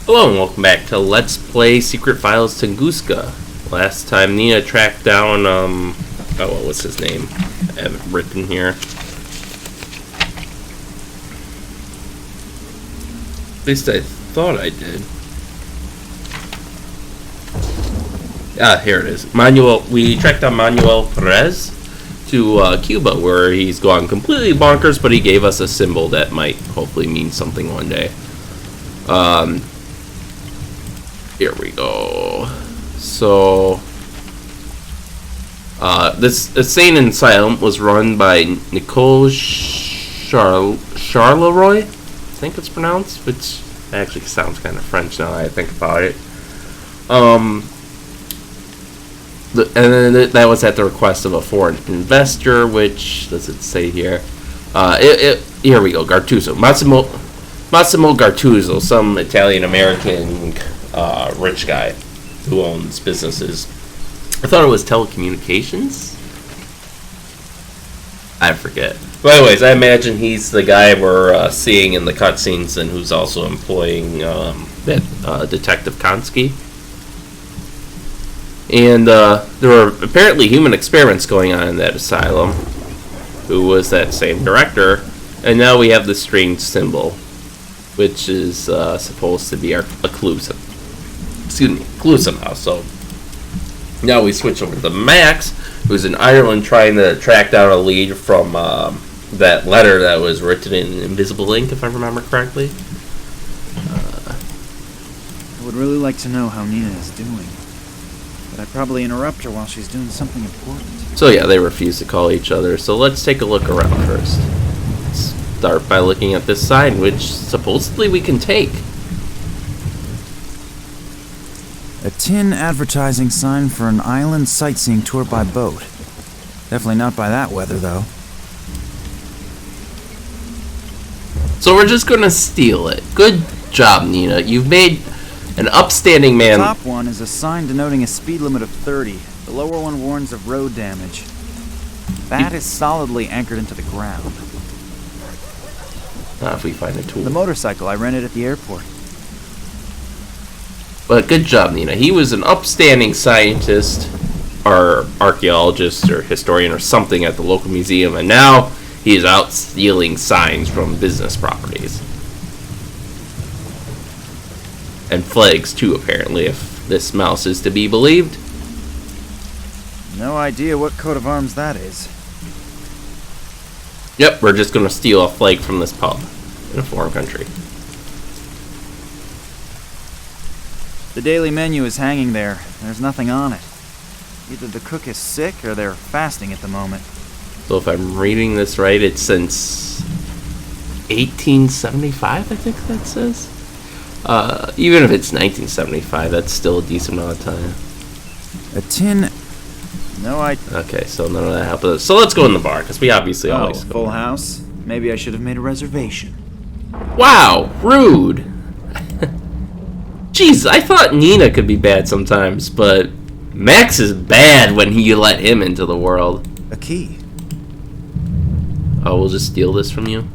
Hello and welcome back to Let's Play Secret Files Tunguska. Last time Nina tracked down, what was his name? I have it written here. At least I thought I did. Ah, here it is. We tracked down Manuel Perez to Cuba, where he's gone completely bonkers, but he gave us a symbol that might hopefully mean something one day. Here we go. So, this insane asylum was run by Nicole Charleroi, I think it's pronounced, which actually sounds kind of French now that I think about it. And then that was at the request of a foreign investor, which, does it say here? Here we go, Gartuzzo. Massimo Gartuzzo, some Italian-American rich guy who owns businesses. I thought it was telecommunications? I forget. But anyways, I imagine he's the guy we're seeing in the cutscenes and who's also employing that Detective Konski. And there were apparently human experiments going on in that asylum, who was that same director, and now we have this strange symbol, which is supposed to be a clue somehow. So now we switch over to Max, who's in Ireland trying to track down a lead from that letter that was written in invisible ink, if I remember correctly. I would really like to know how Nina is doing. But I'd probably interrupt her while she's doing something important. So yeah, they refuse to call each other. So let's take a look around first. Let's start by looking at this sign, which supposedly we can take. A tin advertising sign for an island sightseeing tour by boat. Definitely not by that weather, though. So we're just gonna steal it. Good job, Nina. You've made an upstanding man. The top one is a sign denoting a speed limit of 30. The lower one warns of road damage. That is solidly anchored into the ground. If we find a tool. The motorcycle I rented at the airport. But good job, Nina. He was an upstanding scientist, or archaeologist, or historian, or something at the local museum, and now he is out stealing signs from business properties. And flags, too, apparently, if this mouse is to be believed. No idea what coat of arms that is. Yep, we're just going to steal a flag from this pub in a foreign country. The daily menu is hanging there. There's nothing on it. Either the cook is sick or they're fasting at the moment. So if I'm reading this right, it's since 1875, I think that says. Even if it's 1975, that's still a decent amount of time. A tin... No, Okay, so none of that happens. So let's go in the bar, because we obviously always go. Full house? Maybe I should have made a reservation. Wow, rude. Jeez, I thought Nina could be bad sometimes, but Max is bad when you let him into the world. A key. Oh, we'll just steal this from you?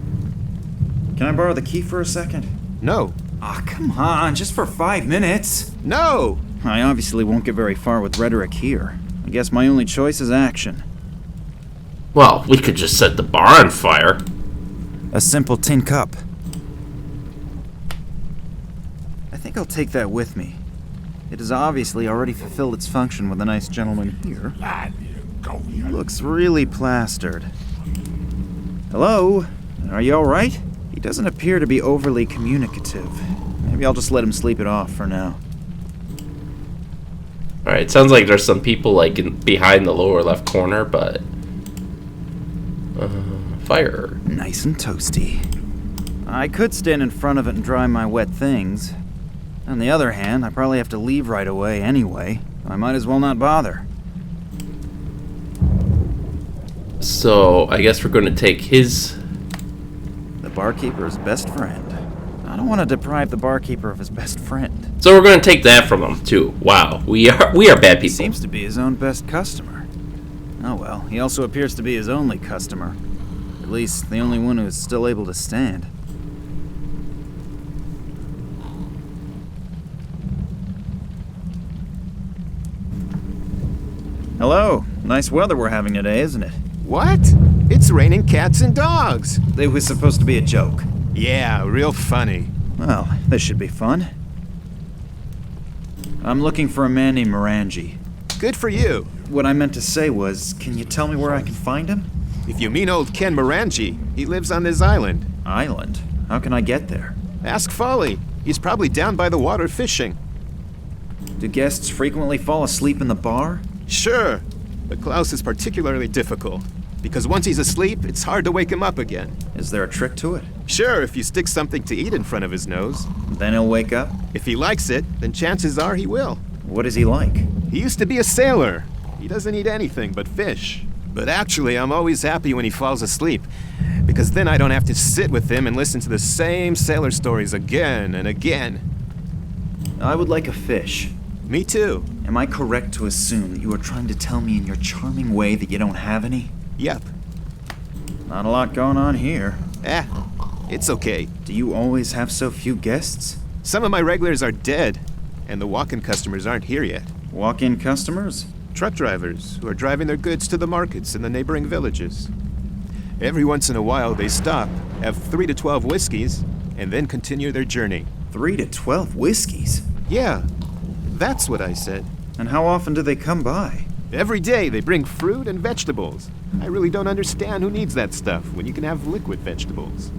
Can I borrow the key for a second? No. Ah, come on, just for 5 minutes. No! I obviously won't get very far with rhetoric here. I guess my only choice is action. Well, we could just set the bar on fire. A simple tin cup. I think I'll take that with me. It has obviously already fulfilled its function with the nice gentleman here. He looks really plastered. Hello? Are you alright? He doesn't appear to be overly communicative. Maybe I'll just let him sleep it off for now. Alright, sounds like there's some people behind the lower left corner, but... fire. Nice and toasty. I could stand in front of it and dry my wet things. On the other hand, I probably have to leave right away anyway. I might as well not bother. So, I guess we're going to take his... The barkeeper's best friend. I don't want to deprive the barkeeper of his best friend. So we're going to take that from him, too. Wow, we are bad people. He seems to be his own best customer. Oh well, he also appears to be his only customer. At least, the only one who is still able to stand. Hello. Nice weather we're having today, isn't it? What? It's raining cats and dogs. It was supposed to be a joke. Yeah, real funny. Well, this should be fun. I'm looking for a man named Morangie. Good for you. What I meant to say was, can you tell me where I can find him? If you mean old Ken Morangie, he lives on this island. Island? How can I get there? Ask Folly. He's probably down by the water fishing. Do guests frequently fall asleep in the bar? Sure, but Klaus is particularly difficult. Because once he's asleep, it's hard to wake him up again. Is there a trick to it? Sure, if you stick something to eat in front of his nose. Then he'll wake up? If he likes it, then chances are he will. What is he like? He used to be a sailor. He doesn't eat anything but fish. But actually, I'm always happy when he falls asleep, because then I don't have to sit with him and listen to the same sailor stories again and again. I would like a fish. Me too. Am I correct to assume that you are trying to tell me in your charming way that you don't have any? Yep. Not a lot going on here. It's okay. Do you always have so few guests? Some of my regulars are dead, and the walk-in customers aren't here yet. Walk-in customers? Truck drivers who are driving their goods to the markets in the neighboring villages. Every once in a while, they stop, have 3 to 12 whiskeys, and then continue their journey. 3 to 12 whiskeys? Yeah, that's what I said. And how often do they come by? Every day they bring fruit and vegetables. I really don't understand who needs that stuff when you can have liquid vegetables.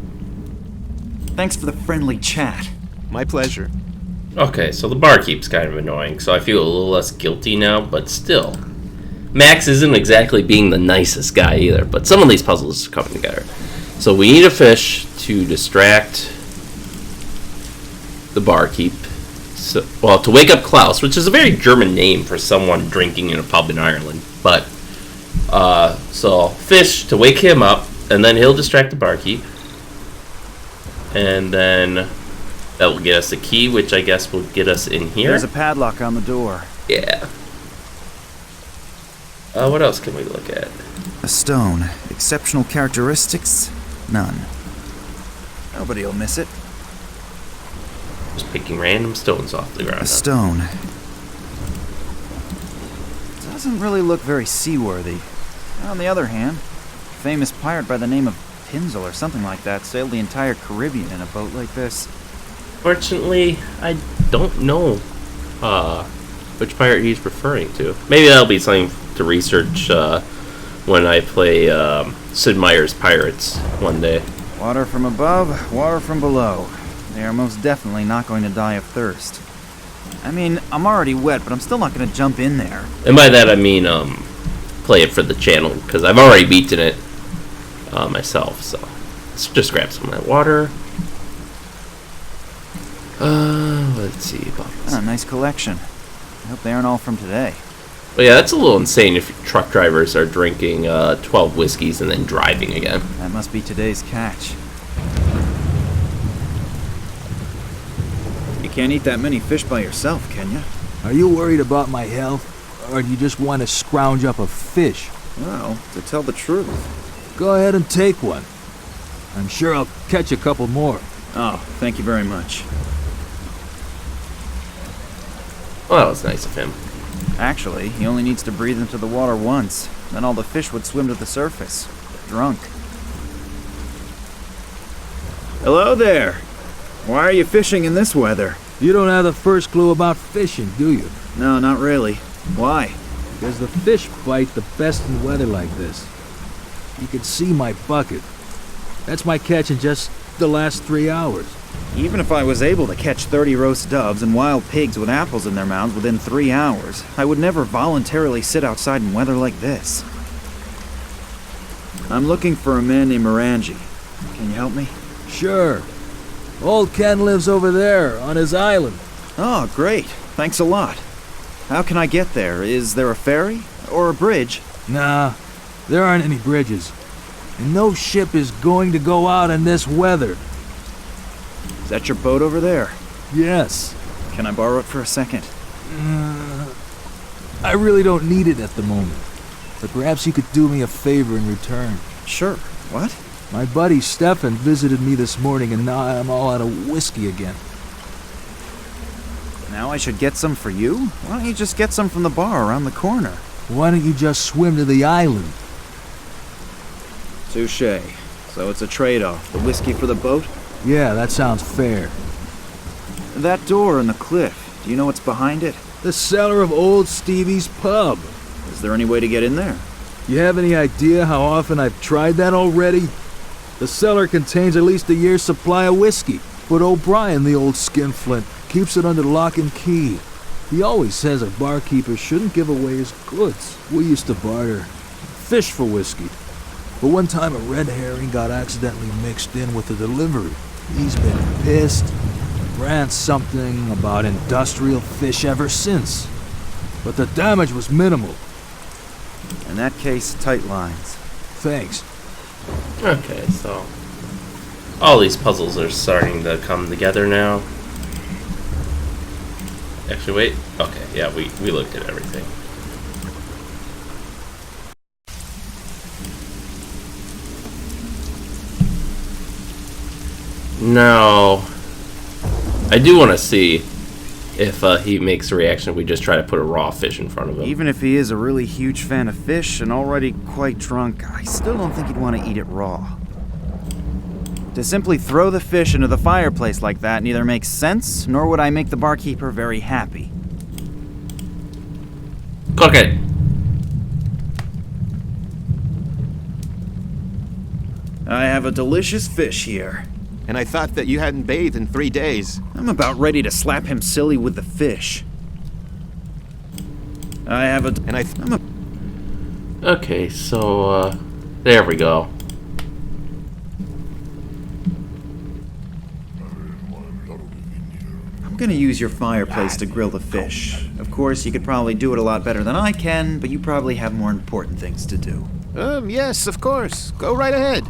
Thanks for the friendly chat. My pleasure. Okay, so the barkeep's kind of annoying, so I feel a little less guilty now, but still. Max isn't exactly being the nicest guy either, but some of these puzzles are coming together. So we need a fish to distract the barkeep. So, well, to wake up Klaus, which is a very German name for someone drinking in a pub in Ireland. But, so fish to wake him up, and then he'll distract the barkeep. And then that will get us the key, which I guess will get us in here. There's a padlock on the door. Yeah. What else can we look at? A stone. Exceptional characteristics? None. Nobody'll miss it. Just picking random stones off the ground. A stone. Doesn't really look very seaworthy. On the other hand, a famous pirate by the name of Pinzel or something like that sailed the entire Caribbean in a boat like this. Fortunately, I don't know which pirate he's referring to. Maybe that'll be something to research when I play Sid Meier's Pirates one day. Water from above, water from below. They are most definitely not going to die of thirst. I mean, I'm already wet, but I'm still not going to jump in there. And by that I mean play it for the channel, because I've already beaten it myself. So let's just grab some of that water. Let's see. Nice collection. I hope they aren't all from today. But yeah, that's a little insane if truck drivers are drinking 12 whiskeys and then driving again. That must be today's catch. You can't eat that many fish by yourself, can you? Are you worried about my health? Or do you just want to scrounge up a fish? Well, to tell the truth. Go ahead and take one. I'm sure I'll catch a couple more. Oh, thank you very much. Well, that was nice of him. Actually, he only needs to breathe into the water once. Then all the fish would swim to the surface. Drunk. Hello there. Why are you fishing in this weather? You don't have the first clue about fishing, do you? No, not really. Why? Because the fish bite the best in weather like this. You can see my bucket. That's my catch in just the last 3 hours. Even if I was able to catch 30 roast doves and wild pigs with apples in their mouths within 3 hours, I would never voluntarily sit outside in weather like this. I'm looking for a man named Morangie. Can you help me? Sure. Old Ken lives over there, on his island. Oh, great. Thanks a lot. How can I get there? Is there a ferry? Or a bridge? Nah, there aren't any bridges. And no ship is going to go out in this weather. Is that your boat over there? Yes. Can I borrow it for a second? I really don't need it at the moment. But perhaps you could do me a favor in return. Sure. What? My buddy Stefan visited me this morning and now I'm all out of whiskey again. Now I should get some for you? Why don't you just get some from the bar around the corner? Why don't you just swim to the island? Touché. So it's a trade-off. The whiskey for the boat? Yeah, that sounds fair. That door in the cliff, do you know what's behind it? The cellar of old Stevie's pub. Is there any way to get in there? You have any idea how often I've tried that already? The cellar contains at least a year's supply of whiskey, but O'Brien, the old skinflint, keeps it under lock and key. He always says a barkeeper shouldn't give away his goods. We used to barter fish for whiskey. But one time a red herring got accidentally mixed in with the delivery. He's been pissed, ran something about industrial fish ever since. But the damage was minimal. In that case, tight lines. Thanks. Okay, so all these puzzles are starting to come together now. Actually, wait. Okay, yeah, we looked at everything. Now, I do want to see if he makes a reaction if we just try to put a raw fish in front of him. Even if he is a really huge fan of fish and already quite drunk, I still don't think he'd want to eat it raw. To simply throw the fish into the fireplace like that neither makes sense, nor would I make the barkeeper very happy. Cook it! I have a delicious fish here. And I thought that you hadn't bathed in 3 days. I'm about ready to slap him silly with the fish. I have a... And I'm a... Okay, so, there we go. I'm gonna use your fireplace to grill the fish. Of course, you could probably do it a lot better than I can, but you probably have more important things to do. Yes, of course. Go right ahead.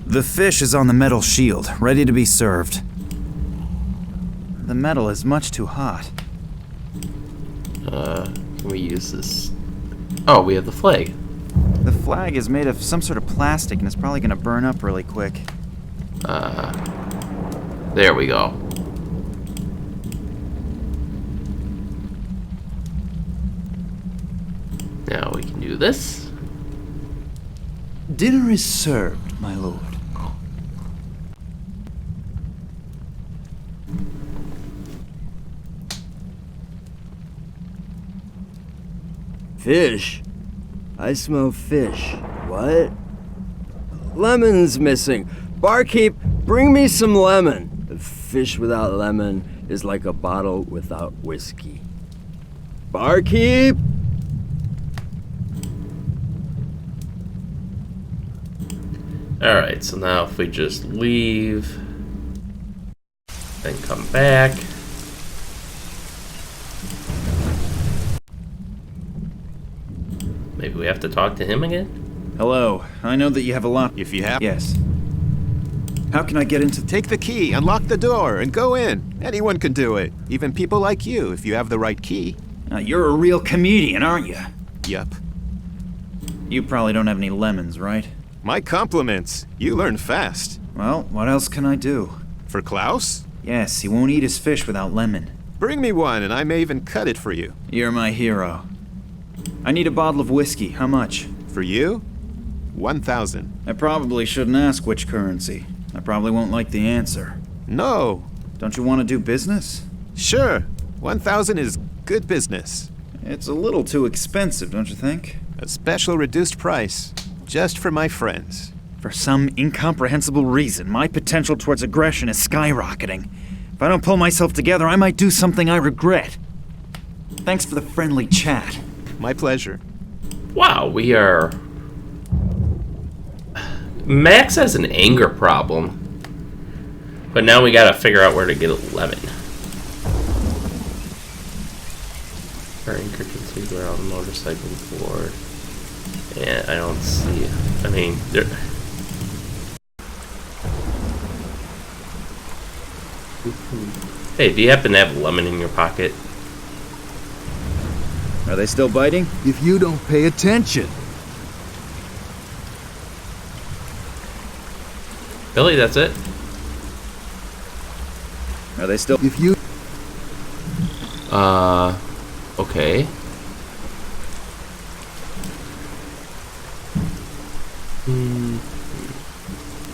The fish is on the metal shield, ready to be served. The metal is much too hot. Can we use this? Oh, we have the flag. The flag is made of some sort of plastic and it's probably gonna burn up really quick. There we go. Now we can do this. Dinner is served, my lord. Fish? I smell fish. What? Lemon's missing. Barkeep, bring me some lemon. A fish without lemon is like a bottle without whiskey. Barkeep? Alright, so now if we just leave, then come back. Maybe we have to talk to him again? Hello. I know that you have a lot... If you have... Yes. How can I get into... Take the key, unlock the door, and go in. Anyone can do it. Even people like you, if you have the right key. You're a real comedian, aren't you? Yup. You probably don't have any lemons, right? My compliments. You learn fast. Well, what else can I do? For Klaus? Yes, he won't eat his fish without lemon. Bring me one, and I may even cut it for you. You're my hero. I need a bottle of whiskey. How much? For you? 1,000. I probably shouldn't ask which currency. I probably won't like the answer. No. Don't you want to do business? Sure. 1,000 is good business. It's a little too expensive, don't you think? A special reduced price. Just for my friends. For some incomprehensible reason, my potential towards aggression is skyrocketing. If I don't pull myself together, I might do something I regret. Thanks for the friendly chat. My pleasure. Wow, we are... Max has an anger problem. But now we gotta figure out where to get a lemon. Our anchor continues around the motorcycle board. And I don't see... I mean, there... Hey, do you happen to have a lemon in your pocket? Are they still biting? If you don't pay attention. Billy, that's it? Are they still? If you Okay.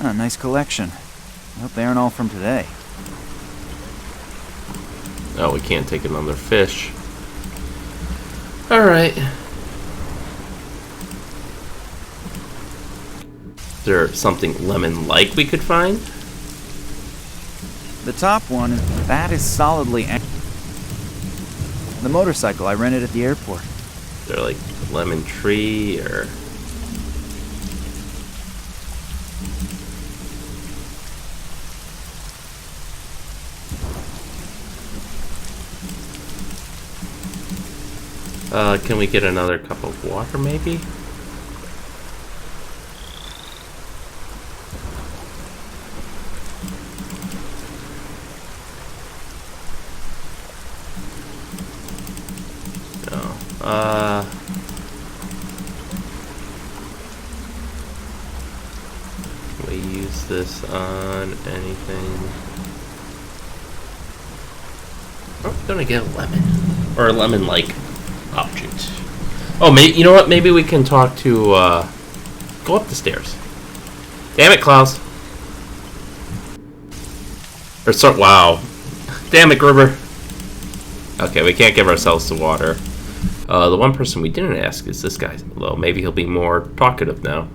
Ah, nice collection. I hope they aren't all from today. Oh, we can't take another fish. Alright. Is there something lemon-like we could find? The top one, that is solidly the motorcycle I rented at the airport. Is there like a lemon tree or... can we get another cup of water, maybe? No. Can we use this on anything? Oh, I'm gonna get a lemon. Or a lemon-like object. Oh, maybe, you know what? Maybe we can talk to, go up the stairs. Damn it, Klaus. Or so, wow. Damn it, Gruber. Okay, we can't give ourselves the water. The one person we didn't ask is this guy. Well, maybe he'll be more talkative now.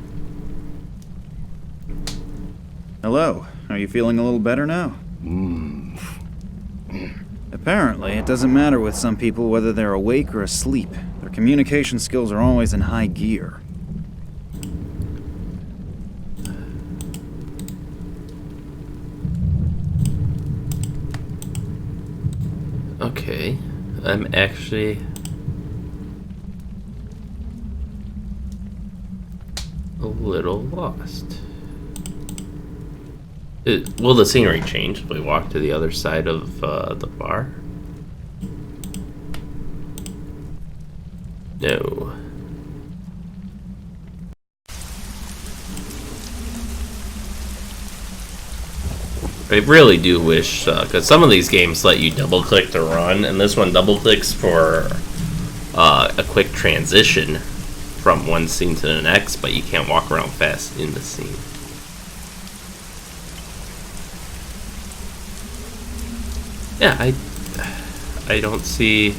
Hello. Are you feeling a little better now? Apparently, it doesn't matter with some people whether they're awake or asleep. Their communication skills are always in high gear. Okay. I'm actually... a little lost. Will the scenery change if we walk to the other side of the bar? No. I really do wish, because some of these games let you double click to run, and this one double clicks for a quick transition from one scene to the next, but you can't walk around fast in the scene. Yeah, I don't see...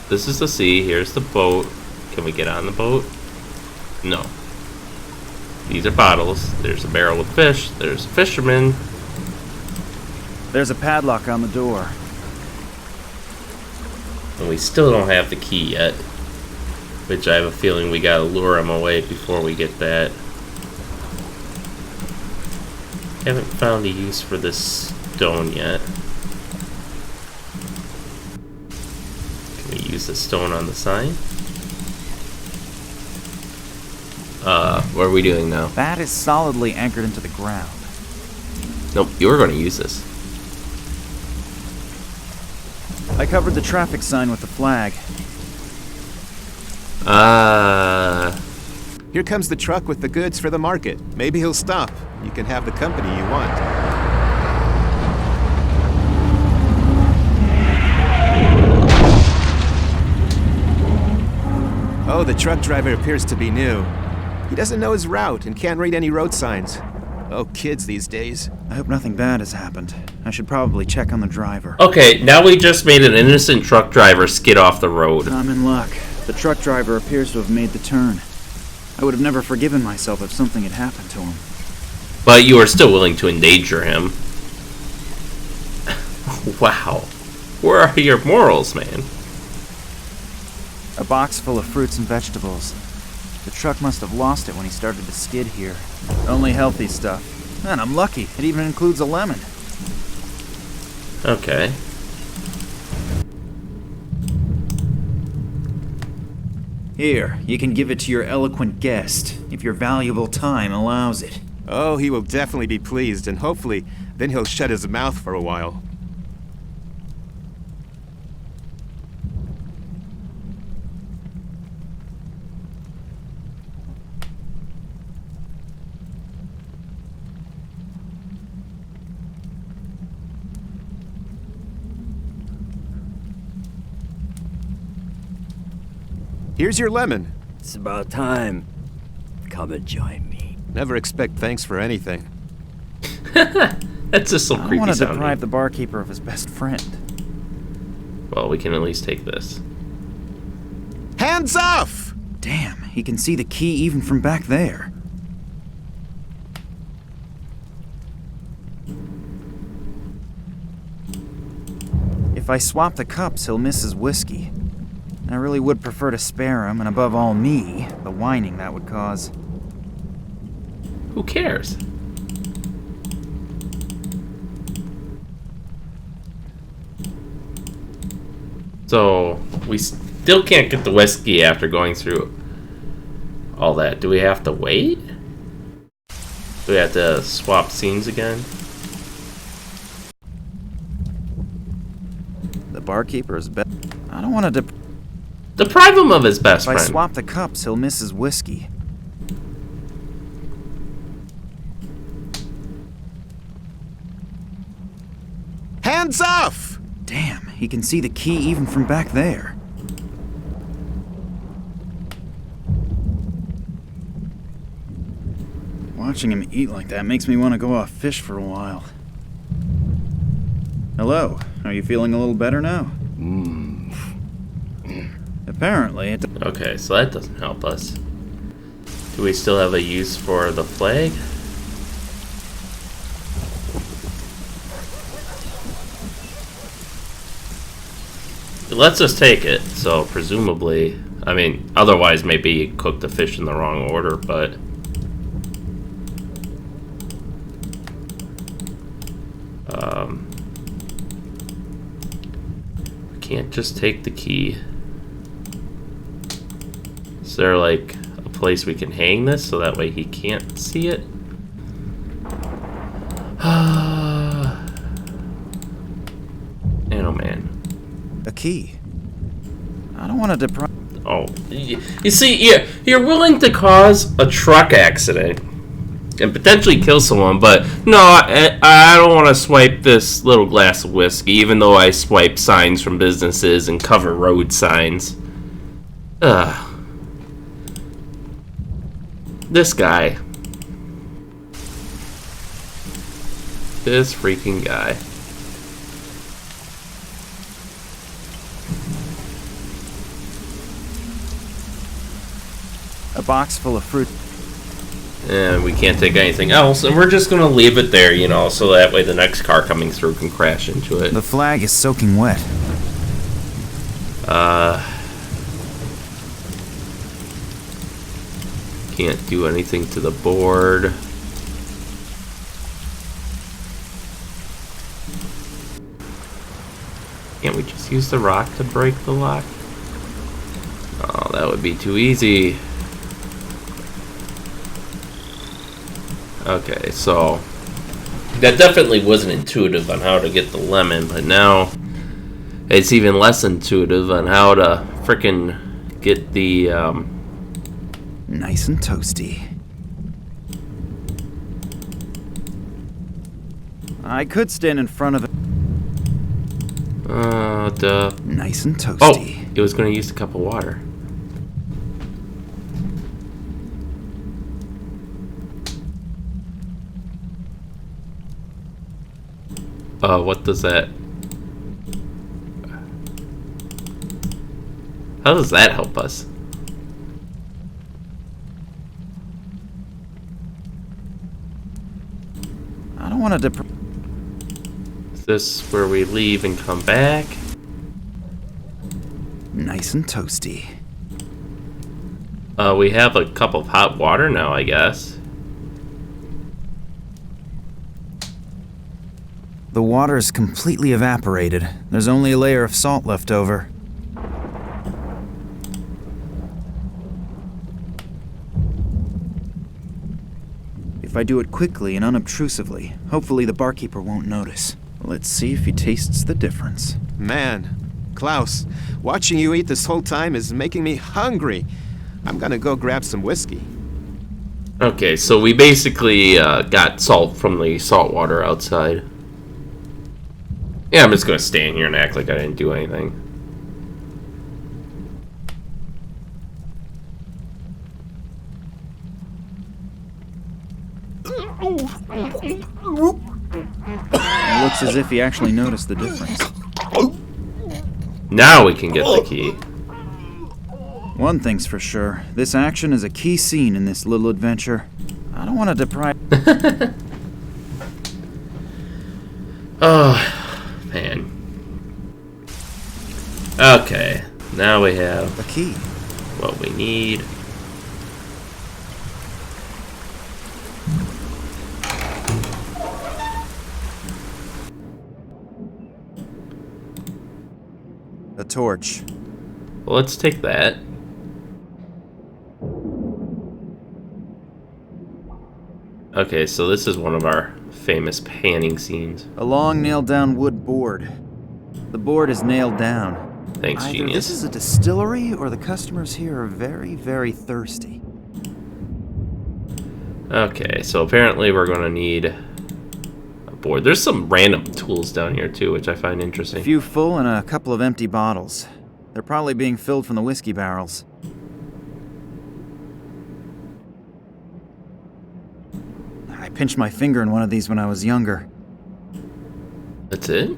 This is the sea, here's the boat. Can we get on the boat? No. These are bottles. There's a barrel with fish. There's a fisherman. There's a padlock on the door. And we still don't have the key yet. Which I have a feeling we gotta lure him away before we get that. Haven't found a use for this stone yet. Can we use the stone on the sign? What are we doing now? That is solidly anchored into the ground. Nope, you were going to use this. I covered the traffic sign with the flag. Here comes the truck with the goods for the market. Maybe he'll stop. You can have the company you want. Oh, the truck driver appears to be new. He doesn't know his route and can't read any road signs. Oh, kids these days. I hope nothing bad has happened. I should probably check on the driver. Okay, now we just made an innocent truck driver skid off the road. I'm in luck. The truck driver appears to have made the turn. I would have never forgiven myself if something had happened to him. But you are still willing to endanger him. Wow. Where are your morals, man? A box full of fruits and vegetables. The truck must have lost it when he started to skid here. Only healthy stuff. And I'm lucky. It even includes a lemon. Okay. Here, you can give it to your eloquent guest, if your valuable time allows it. Oh, he will definitely be pleased, and hopefully, then he'll shut his mouth for a while. Here's your lemon. It's about time. Come and join me. Never expect thanks for anything. That's just so I don't creepy want to sounding. deprive the barkeeper of his best friend. Well, we can at least take this. Hands off! Damn, he can see the key even from back there. If I swap the cups, he'll miss his whiskey. I really would prefer to spare him, and above all me, the whining that would cause. Who cares? So, we still can't get the whiskey after going through all that. Do we have to wait? Do we have to swap scenes again? The barkeeper's best. I don't want to Deprive him of his best If I friend. swap the cups, he'll miss his whiskey. Hands off! Damn, he can see the key even from back there. Watching him eat like that makes me want to go off fish for a while. Hello, are you feeling a little better now? Apparently, it... Okay, so that doesn't help us. Do we still have a use for the flag? It lets us take it, so presumably, I mean, otherwise maybe you cooked the fish in the wrong order, but... we can't just take the key. Is there like a place we can hang this so that way he can't see it? Man, oh man. A key. I don't want to deprive... Oh, you see, you're willing to cause a truck accident and potentially kill someone, but no, I don't want to swipe this little glass of whiskey, even though I swipe signs from businesses and cover road signs. Ugh. This guy. This freaking guy. A box full of fruit. And we can't take anything else, and we're just gonna leave it there, you know, so that way the next car coming through can crash into it. The flag is soaking wet. Can't do anything to the board. Can't we just use the rock to break the lock? Oh, that would be too easy. Okay, so that definitely wasn't intuitive on how to get the lemon, but now it's even less intuitive on how to frickin' get the Nice and toasty. I could stand in front of it. Oh, Nice and toasty. it was going to use a cup of water. What does that... How does that help us? I don't want to Is this where we leave and come back? Nice and toasty. We have a cup of hot water now, I guess. The water's completely evaporated. There's only a layer of salt left over. If I do it quickly and unobtrusively, hopefully the barkeeper won't notice. Let's see if he tastes the difference. Man, Klaus, watching you eat this whole time is making me hungry. I'm gonna go grab some whiskey. Okay, so we basically got salt from the salt water outside. Yeah, I'm just gonna stand here and act like I didn't do anything. It looks as if he actually noticed the difference. Now we can get the key. One thing's for sure, this action is a key scene in this little adventure. I don't want to deprive... Oh, man. Okay, now we have a key. what we need. A torch. Well, let's take that. Okay, so this is one of our famous panning scenes. A long nailed-down wood board. The board is nailed down. Thanks, Either genius. this is a distillery, or the customers here are very, very thirsty. Okay, so apparently we're gonna need a board. There's some random tools down here too, which I find A interesting. few full and a couple of empty bottles. They're probably being filled from the whiskey barrels. I pinched my finger in one of these when I was younger. That's it?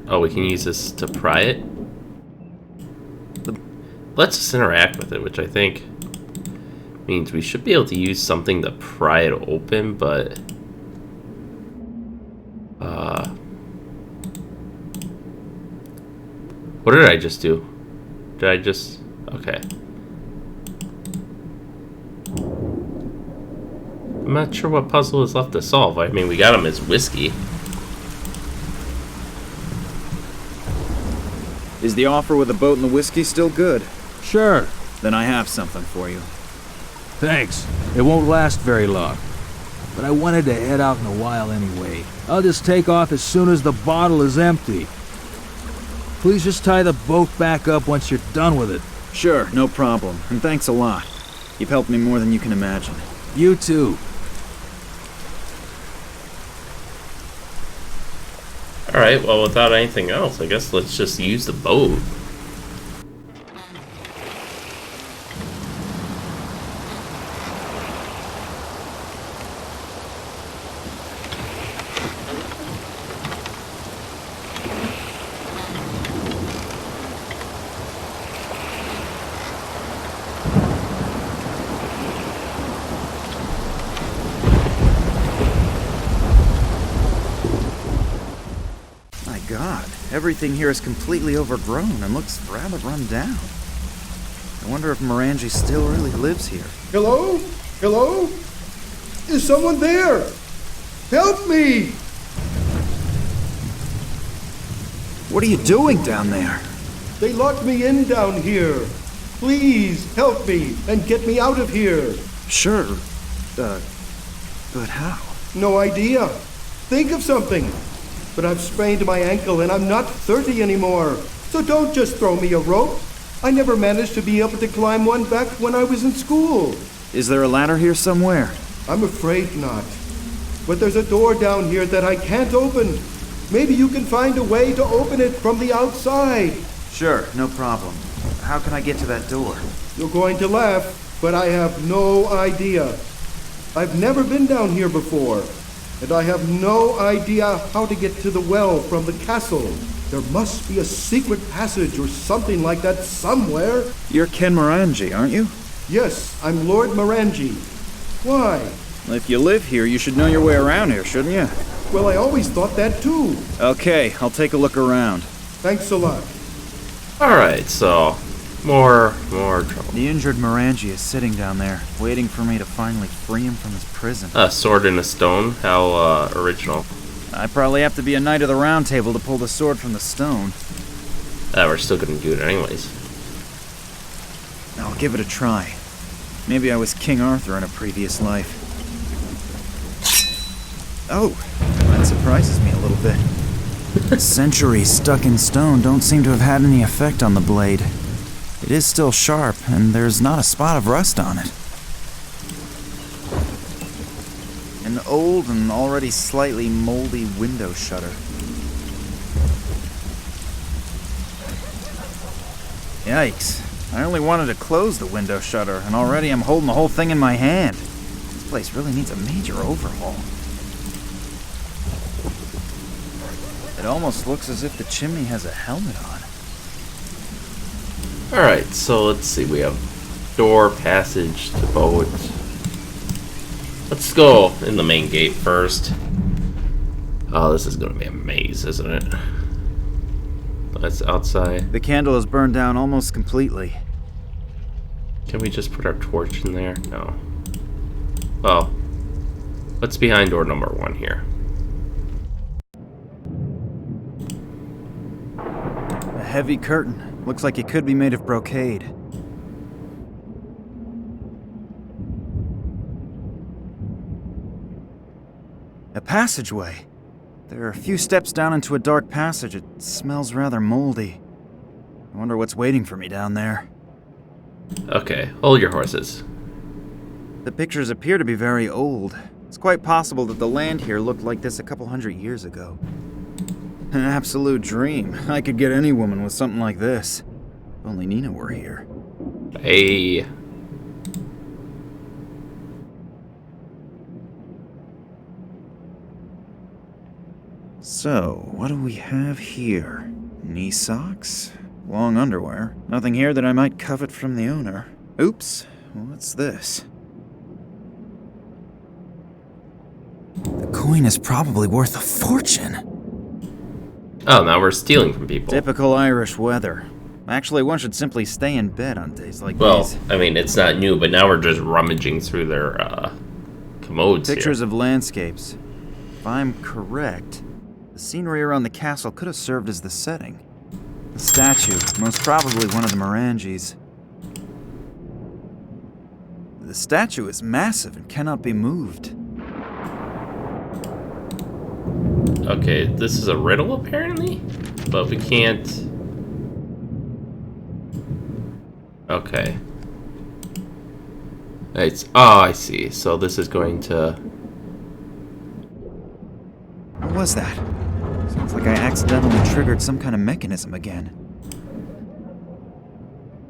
Oh, we can use this to pry it? Let's just interact with it, which I think means we should be able to use something to pry it open, but... What did I just do? Did I just... Okay. I'm not sure what puzzle is left to solve. I mean, we got him as whiskey. Is the offer with the boat and the whiskey still good? Sure. Then I have something for you. Thanks. It won't last very long. But I wanted to head out in a while anyway. I'll just take off as soon as the bottle is empty. Please just tie the boat back up once you're done with it. Sure, no problem. And thanks a lot. You've helped me more than you can imagine. You too. Alright, well, without anything else, I guess let's just use the boat. God, everything here is completely overgrown and looks rather run down. I wonder if Morangie still really lives here. Hello? Hello? Is someone there? Help me! What are you doing down there? They locked me in down here. Please help me and get me out of here. Sure. But how? No idea. Think of something. But I've sprained my ankle and I'm not 30 anymore. So don't just throw me a rope. I never managed to be able to climb one back when I was in school. Is there a ladder here somewhere? I'm afraid not. But there's a door down here that I can't open. Maybe you can find a way to open it from the outside. Sure, no problem. How can I get to that door? You're going to laugh, but I have no idea. I've never been down here before, and I have no idea how to get to the well from the castle. There must be a secret passage or something like that somewhere. You're Ken Morangie, aren't you? Yes, I'm Lord Morangie. Why? Well, if you live here, you should know your way around here, shouldn't you? Well, I always thought that too. Okay, I'll take a look around. Thanks a lot. Alright, so more trouble. The injured Morangie is sitting down there, waiting for me to finally free him from his prison. A sword and a stone, how original. I probably have to be a knight of the round table to pull the sword from the stone. We're still gonna do it anyways. I'll give it a try. Maybe I was King Arthur in a previous life. Oh, that surprises me a little bit. Centuries stuck in stone don't seem to have had any effect on the blade. It is still sharp, and there's not a spot of rust on it. An old and already slightly moldy window shutter. Yikes. I only wanted to close the window shutter, and already I'm holding the whole thing in my hand. This place really needs a major overhaul. It almost looks as if the chimney has a helmet on. Alright, so let's see. We have door, passage to boat. Let's go in the main gate first. Oh, this is going to be a maze, isn't it? That's outside. The candle is burned down almost completely. Can we just put our torch in there? No. Well, what's behind door number 1 here? A heavy curtain. Looks like it could be made of brocade. A passageway. There are a few steps down into a dark passage. It smells rather moldy. I wonder what's waiting for me down there. Okay, hold your horses. The pictures appear to be very old. It's quite possible that the land here looked like this a couple hundred years ago. An absolute dream. I could get any woman with something like this. If only Nina were here. Hey. So, what do we have here? Knee socks? Long underwear? Nothing here that I might covet from the owner. Oops. What's this? The coin is probably worth a fortune. Oh, now we're stealing from people. Typical Irish weather. Actually, one should simply stay in bed on days like Well, these. I mean, it's not new, but now we're just rummaging through their commodes Pictures here. of landscapes. If I'm correct, the scenery around the castle could have served as the setting. The statue, most probably one of the Morangies. The statue is massive and cannot be moved. Okay, this is a riddle apparently, but we can't. Okay. It's I see. So this is going to. What was that? Sounds like I accidentally triggered some kind of mechanism again.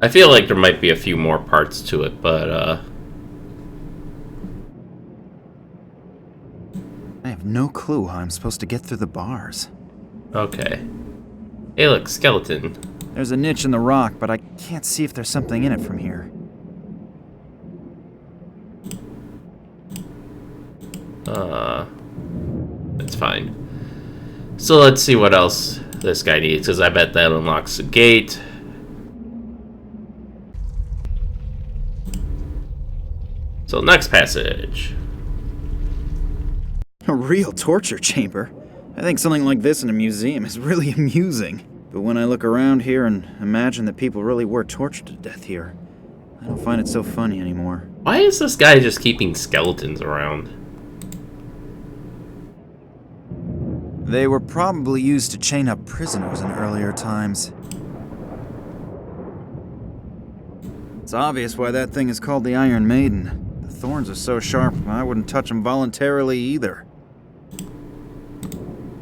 I feel like there might be a few more parts to it, but I have no clue how I'm supposed to get through the bars. okay. Hey, look, skeleton. There's a niche in the rock, but I can't see if there's something in it from here. That's fine. So let's see what else this guy needs, because I bet that unlocks the gate. So next passage. A real torture chamber. I think something like this in a museum is really amusing. But when I look around here and imagine that people really were tortured to death here, I don't find it so funny anymore. Why is this guy just keeping skeletons around? They were probably used to chain up prisoners in earlier times. It's obvious why that thing is called the Iron Maiden. The thorns are so sharp, I wouldn't touch them voluntarily either.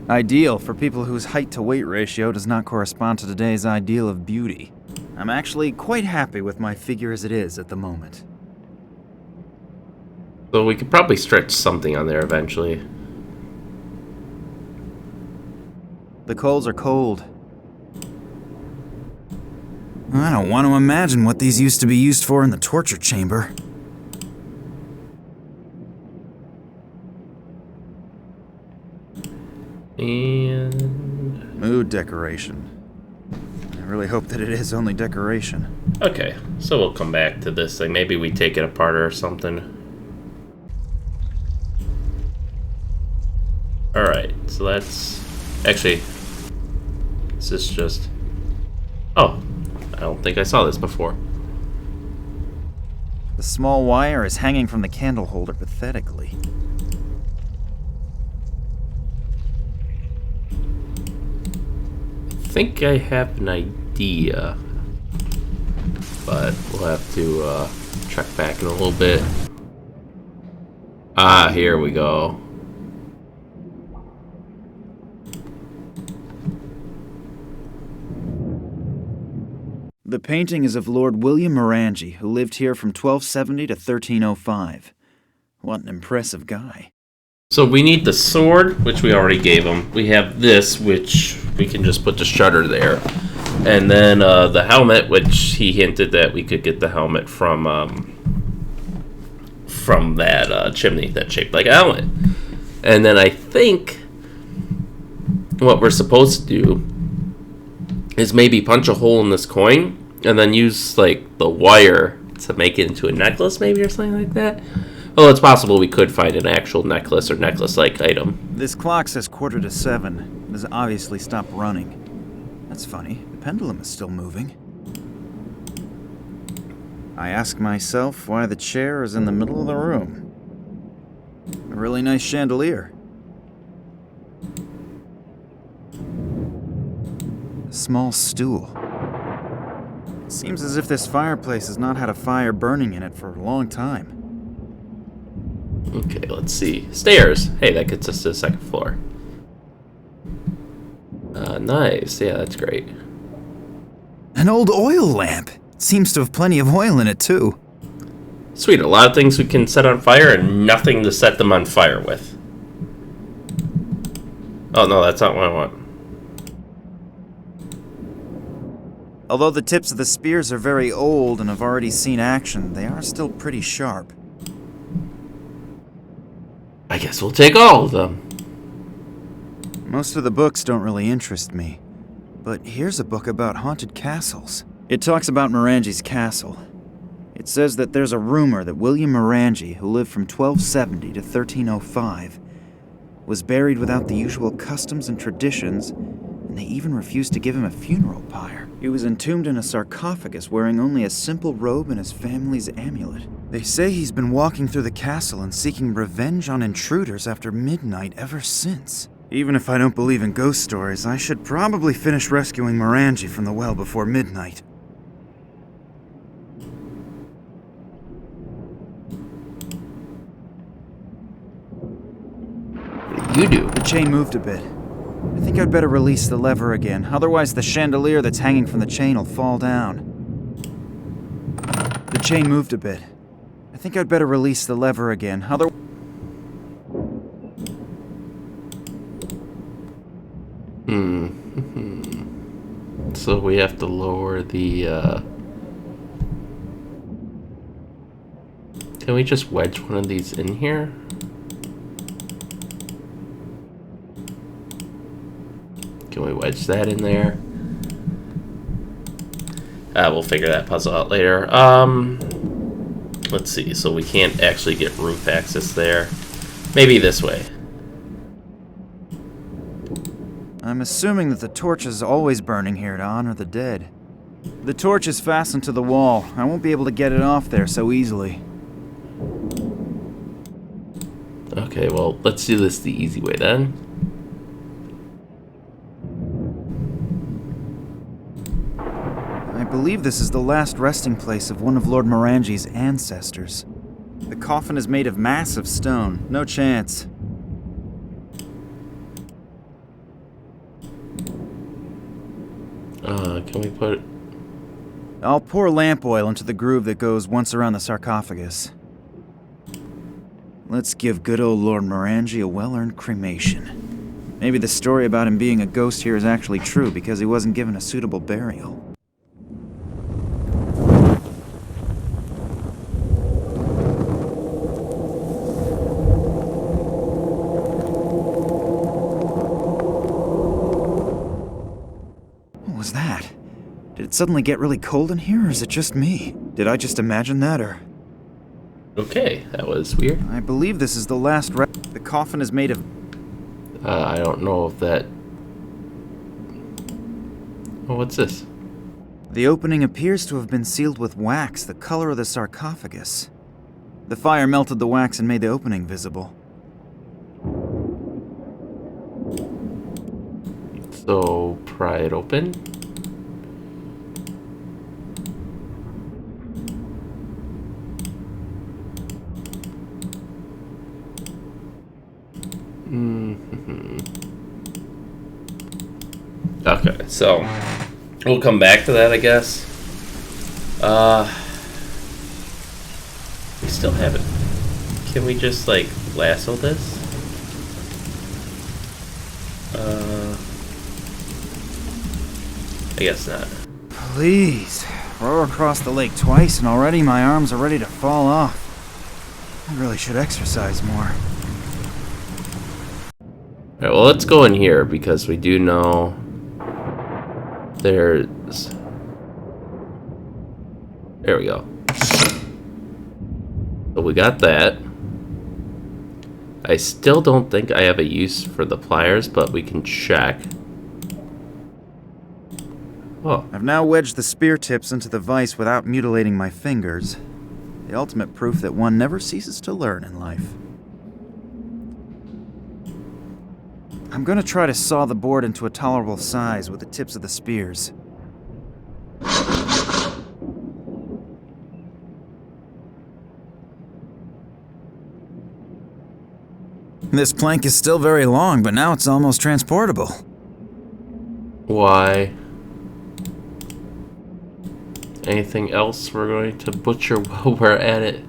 Ideal for people whose height-to-weight ratio does not correspond to today's ideal of beauty. I'm actually quite happy with my figure as it is at the moment. So we could probably stretch something on there eventually. The coals are cold. I don't want to imagine what these used to be used for in the torture chamber. And Mood decoration. I really hope that it is only decoration. okay, so we'll come back to this thing. Maybe we take it apart or something. Alright, so that's actually, this is just, oh, I don't think I saw this before. The small wire is hanging from the candle holder pathetically. I think I have an idea, but we'll have to check back in a little bit. Ah, here we go. The painting is of Lord William Morangie, who lived here from 1270 to 1305. What an impressive guy. So we need the sword, which we already gave him. We have this, which we can just put the shutter there. And then the helmet, which he hinted that we could get the helmet from that chimney that's shaped like a helmet. And then I think what we're supposed to do is maybe punch a hole in this coin and then use like the wire to make it into a necklace, maybe, or something like that. Well, it's possible we could find an actual necklace or necklace-like item. This clock says 7:15. It has obviously stopped running. That's funny. The pendulum is still moving. I ask myself why the chair is in the middle of the room. A really nice chandelier. A small stool. It seems as if this fireplace has not had a fire burning in it for a long time. Okay, let's see. Stairs. Hey, that gets us to the second floor. Nice. Yeah, that's great. An old oil lamp. Seems to have plenty of oil in it, too. Sweet. A lot of things we can set on fire and nothing to set them on fire with. Oh, no, that's not what I want. Although the tips of the spears are very old and have already seen action, they are still pretty sharp. I guess we'll take all of them. Most of the books don't really interest me. But here's a book about haunted castles. It talks about Morangie's castle. It says that there's a rumor that William Morangie, who lived from 1270 to 1305, was buried without the usual customs and traditions, and they even refused to give him a funeral pyre. He was entombed in a sarcophagus wearing only a simple robe and his family's amulet. They say he's been walking through the castle and seeking revenge on intruders after midnight ever since. Even if I don't believe in ghost stories, I should probably finish rescuing Morangie from the well before midnight. What do you do? The chain moved a bit. I think I'd better release the lever again, otherwise the chandelier that's hanging from the chain will fall down. The chain moved a bit. I think I'd better release the lever again, otherwise... So we have to lower the, Can we just wedge one of these in here? Can we wedge that in there? We'll figure that puzzle out later. Let's see. So we can't actually get roof access there. Maybe this way. I'm assuming that the torch is always burning here to honor the dead. The torch is fastened to the wall. I won't be able to get it off there so easily. Okay, well, let's do this the easy way then. I believe this is the last resting place of one of Lord Morangie's ancestors. The coffin is made of massive stone. No chance. Can we put... I'll pour lamp oil into the groove that goes once around the sarcophagus. Let's give good old Lord Morangie a well-earned cremation. Maybe the story about him being a ghost here is actually true because he wasn't given a suitable burial. What was that? Did it suddenly get really cold in here, or is it just me? Did I just imagine that, or... Okay, that was weird. I believe this is the last The coffin is made of... I don't know if that... Oh, what's this? The opening appears to have been sealed with wax, the color of the sarcophagus. The fire melted the wax and made the opening visible. So, pry it open. Okay, so we'll come back to that, I guess. We still haven't. Can we just, like, lasso this? I guess not. Please. Row across the lake twice and already my arms are ready to fall off. I really should exercise more. Alright, well, let's go in here because we do know there's... There we go. So we got that. I still don't think I have a use for the pliers, but we can check. Oh. I've now wedged the spear tips into the vise without mutilating my fingers. The ultimate proof that one never ceases to learn in life. I'm gonna try to saw the board into a tolerable size with the tips of the spears. This plank is still very long, but now it's almost transportable. Why? Anything else we're going to butcher while we're at it?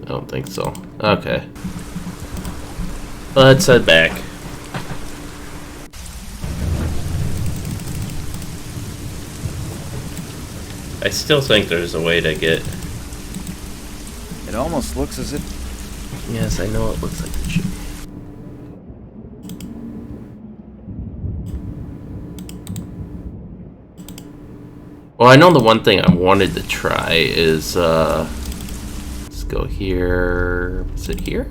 I don't think so. Okay. Let's head back. I still think there's a way to get... It almost looks as if... Yes, I know it looks like it should be. Well, I know the one thing I wanted to try is, let's go here. Is it here?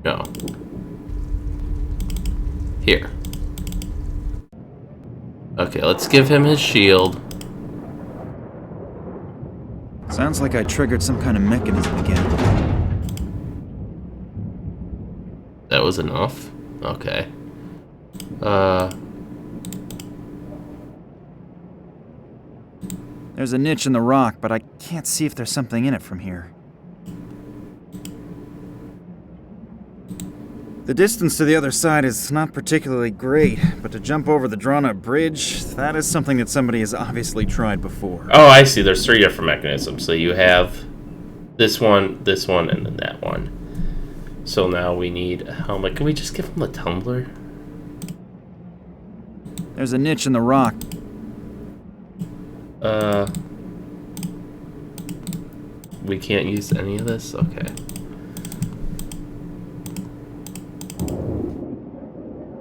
No. Here. Okay, let's give him his shield. Sounds like I triggered some kind of mechanism again. That was enough? Okay. There's a niche in the rock, but I can't see if there's something in it from here. The distance to the other side is not particularly great, but to jump over the drawn-up bridge, that is something that somebody has obviously tried before. Oh, I see. There's 3 different mechanisms. So you have this one, and then that one. So now we need a helmet. Can we just give him a tumbler? There's a niche in the rock. We can't use any of this? Okay.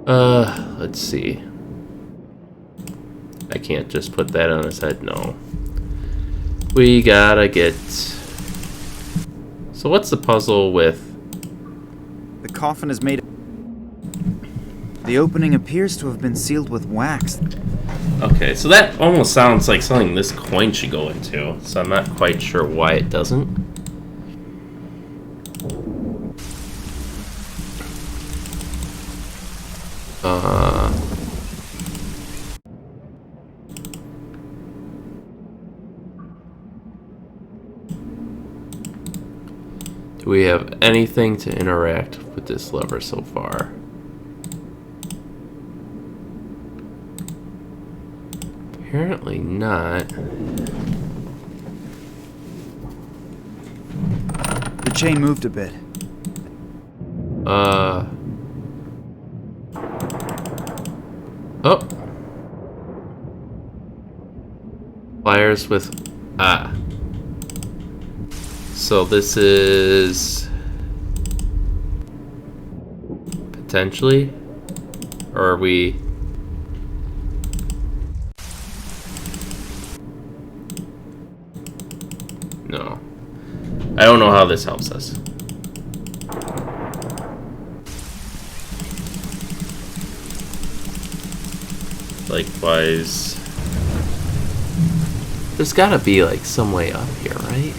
Let's see. I can't just put that on his head, no. We gotta get... So what's the puzzle with... The coffin is made... The opening appears to have been sealed with wax. Okay, so that almost sounds like something this coin should go into, so I'm not quite sure why it doesn't. Do we have anything to interact with this lever so far? Apparently not. The chain moved a bit. Oh. Pliers with... So this is... Potentially? Or are we... No. I don't know how this helps us. Likewise... There's gotta be, like, some way up here, right?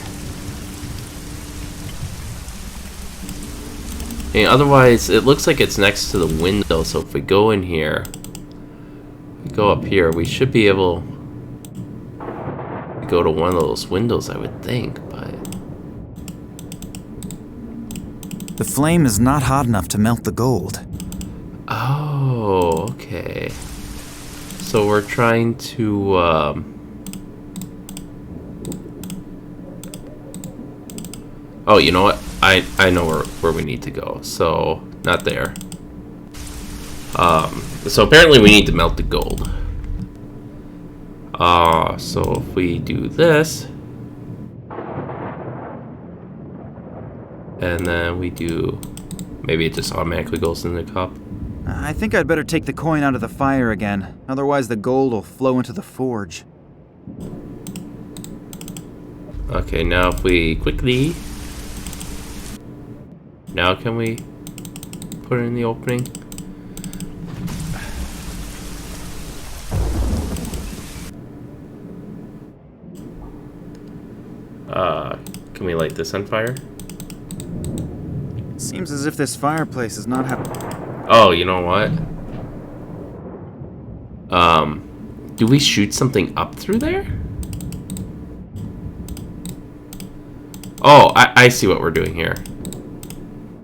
And otherwise, it looks like it's next to the window, so if we go in here... We go up here, we should be able... to go to one of those windows, I would think, but... The flame is not hot enough to melt the gold. Oh... Oh, okay. So we're trying to, oh, you know what? I know where we need to go. So, not there. So apparently we need to melt the gold. So if we do this, and then we do, maybe it just automatically goes in the cup. I think I'd better take the coin out of the fire again. Otherwise the gold will flow into the forge. Okay, now if we quickly, now can we put it in the opening? Can we light this on fire? Seems as if this fireplace is not Oh, you know what? Do we shoot something up through there? Oh, I see what we're doing here.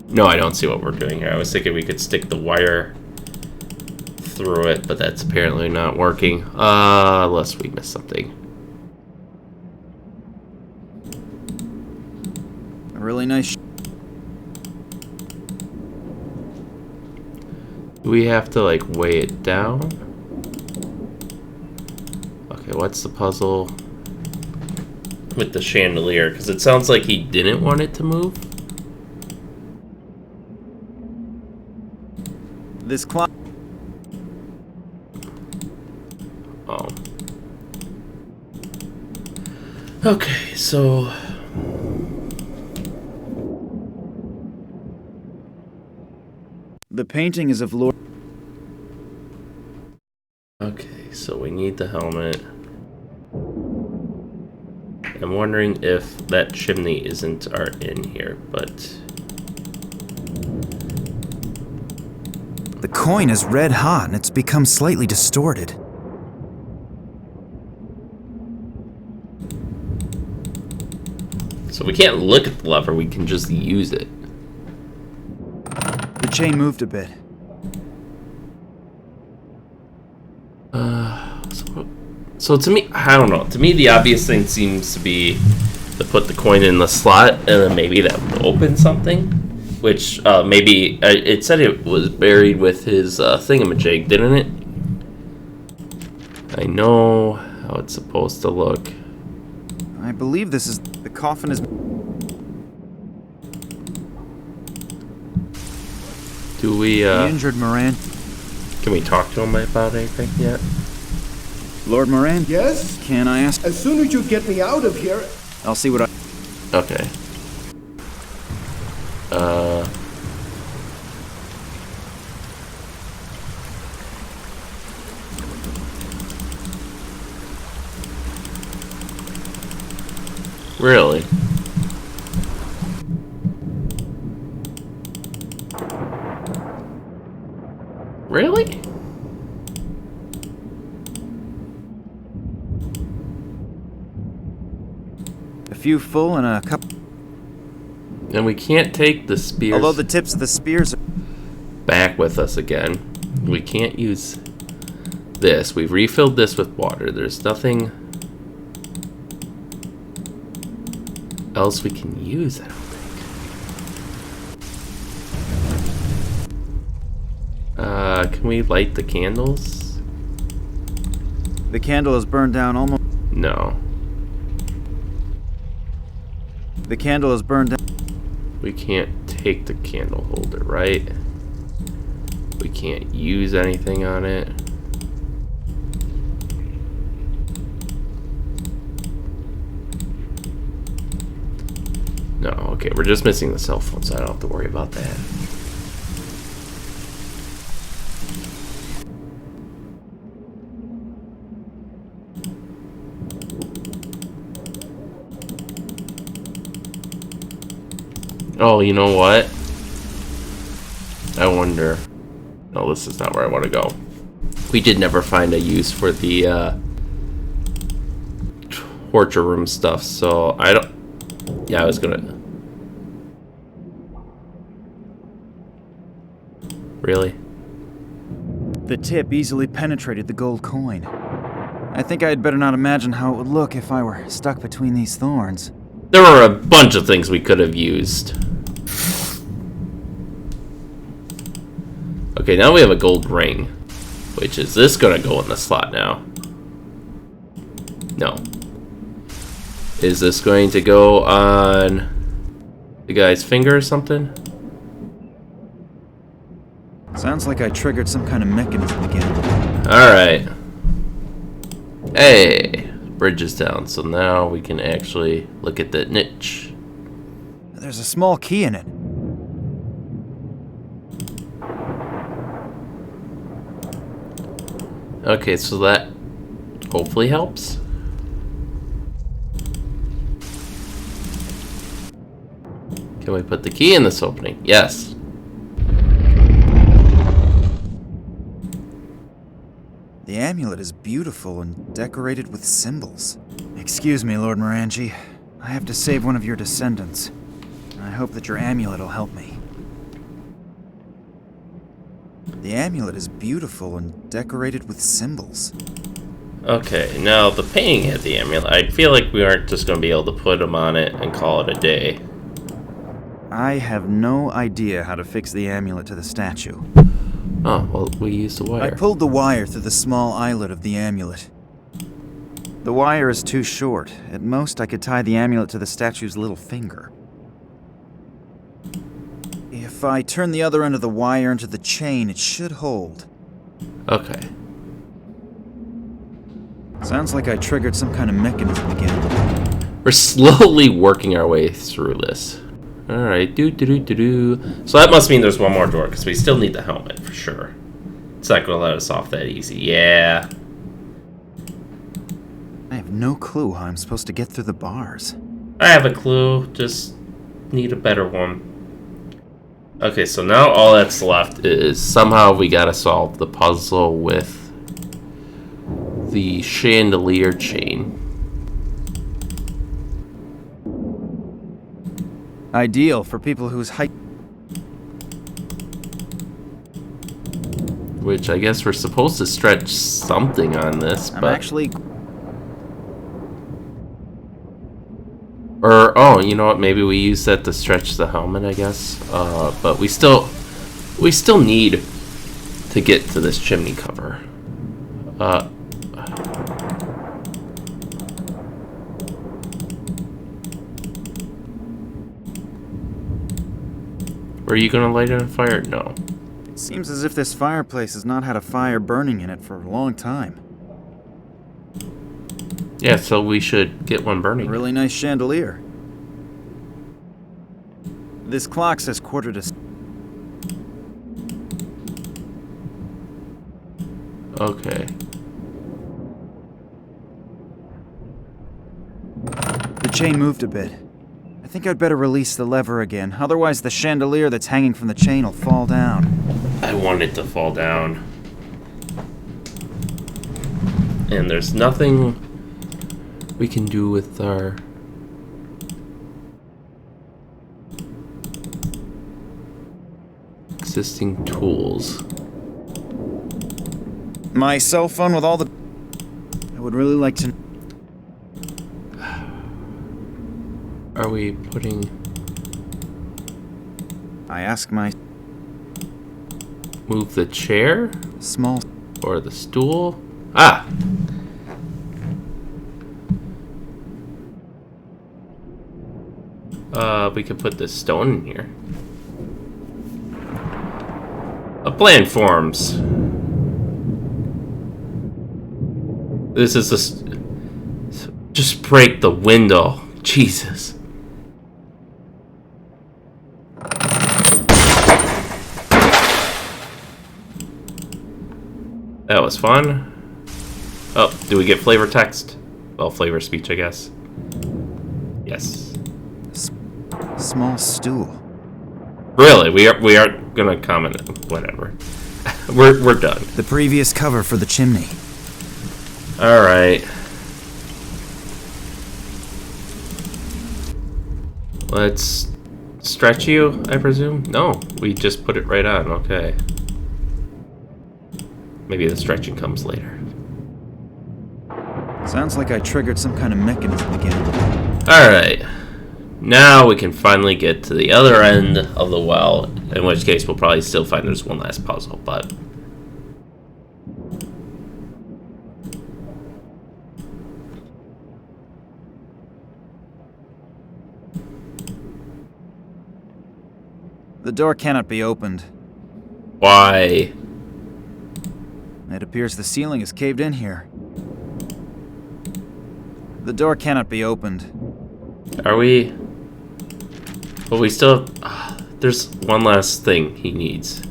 No, I don't see what we're doing here. I was thinking we could stick the wire through it, but that's apparently not working. Unless we missed something. a really nice. Do we have to, like, weigh it down? Okay, what's the puzzle with the chandelier? Because it sounds like he didn't want it to move. This clock. Oh. Okay, so The painting is of Lord. okay, so we need the helmet. I'm wondering if that chimney isn't in here, but The coin is red hot and it's become slightly distorted. so we can't look at the lever, we can just use it. The chain moved a bit. So to me, I don't know. To me, the obvious thing seems to be to put the coin in the slot, and then maybe that would open something. Which maybe it said it was buried with his thingamajig, didn't it? I know how it's supposed to look. I believe this is. The coffin is. Do we? The injured Moran. Can we talk to him about anything yet? Lord Moran? Yes? Can I ask? As soon as you get me out of here, I'll see what I. Okay. Really? Really? A few full and a couple. And we can't take the spears Although the tips of the spears. back with us again. We can't use this. We've refilled this with water. There's nothing else we can use, I don't think. Can we light the candles? The candle is burned down almost. No. The candle is burned down. We can't take the candle holder, right? We can't use anything on it. No, okay, we're just missing the cell phone, so I don't have to worry about that. Oh, you know what? I wonder. No, this is not where I want to go. We did never find a use for the torture room stuff, so I don't. Yeah, I was gonna. Really? The tip easily penetrated the gold coin. I think I'd better not imagine how it would look if I were stuck between these thorns. There were a bunch of things we could have used. Okay, now we have a gold ring. Which is this gonna go in the slot now? No. Is this going to go on the guy's finger or something? Sounds like I triggered some kind of mechanism again. Alright. Hey! Bridge is down, so now we can actually look at the niche. There's a small key in it. Okay, so that hopefully helps. Can we put the key in this opening? Yes. The amulet is beautiful and decorated with symbols. Excuse me, Lord Morangie. I have to save one of your descendants. I hope that your amulet will help me. The amulet is beautiful and decorated with symbols. Okay, now the painting had the amulet. I feel like we aren't just going to be able to put them on it and call it a day. I have no idea how to fix the amulet to the statue. Oh, well, we used the wire. I pulled the wire through the small eyelet of the amulet. The wire is too short. At most, I could tie the amulet to the statue's little finger. If I turn the other end of the wire into the chain, it should hold. Okay. Sounds like I triggered some kind of mechanism again. We're slowly working our way through this. Alright, So that must mean there's one more door, because we still need the helmet, for sure. It's not going to let us off that easy. Yeah. I have no clue how I'm supposed to get through the bars. I have a clue, just need a better one. Okay, so now all that's left is somehow we gotta solve the puzzle with the chandelier chain. Ideal for people whose height... Which I guess we're supposed to stretch something on this, I'm but... actually... Or, oh, you know what, maybe we use that to stretch the helmet, I guess. But we still need to get to this chimney cover. Are you gonna light it on fire? No. It seems as if this fireplace has not had a fire burning in it for a long time. Yeah, so we should get one burning. A really nice chandelier. This clock says quarter to... Okay. The chain moved a bit. I think I'd better release the lever again, otherwise the chandelier that's hanging from the chain will fall down. I want it to fall down. And there's nothing we can do with our... existing tools. My cell phone with all the... I would really like to... Are we putting... I ask my... Move the chair? small... Or the stool? Ah! We could put this stone in here. A plan forms. This is just break the window. Jesus. That was fun. Oh, do we get flavor text? Well, flavor speech, I guess. Yes. small stool. Really, we aren't gonna comment. Whatever. we're done. The previous cover for the chimney. All right. Let's stretch you, I presume. No, we just put it right on. Okay. maybe the stretching comes later. Sounds like I triggered some kind of mechanism again. Alright. Now we can finally get to the other end of the well, in which case we'll probably still find there's one last puzzle, but... The door cannot be opened. Why? It appears the ceiling is caved in here. The door cannot be opened. Are we... But we still have... there's one last thing he needs.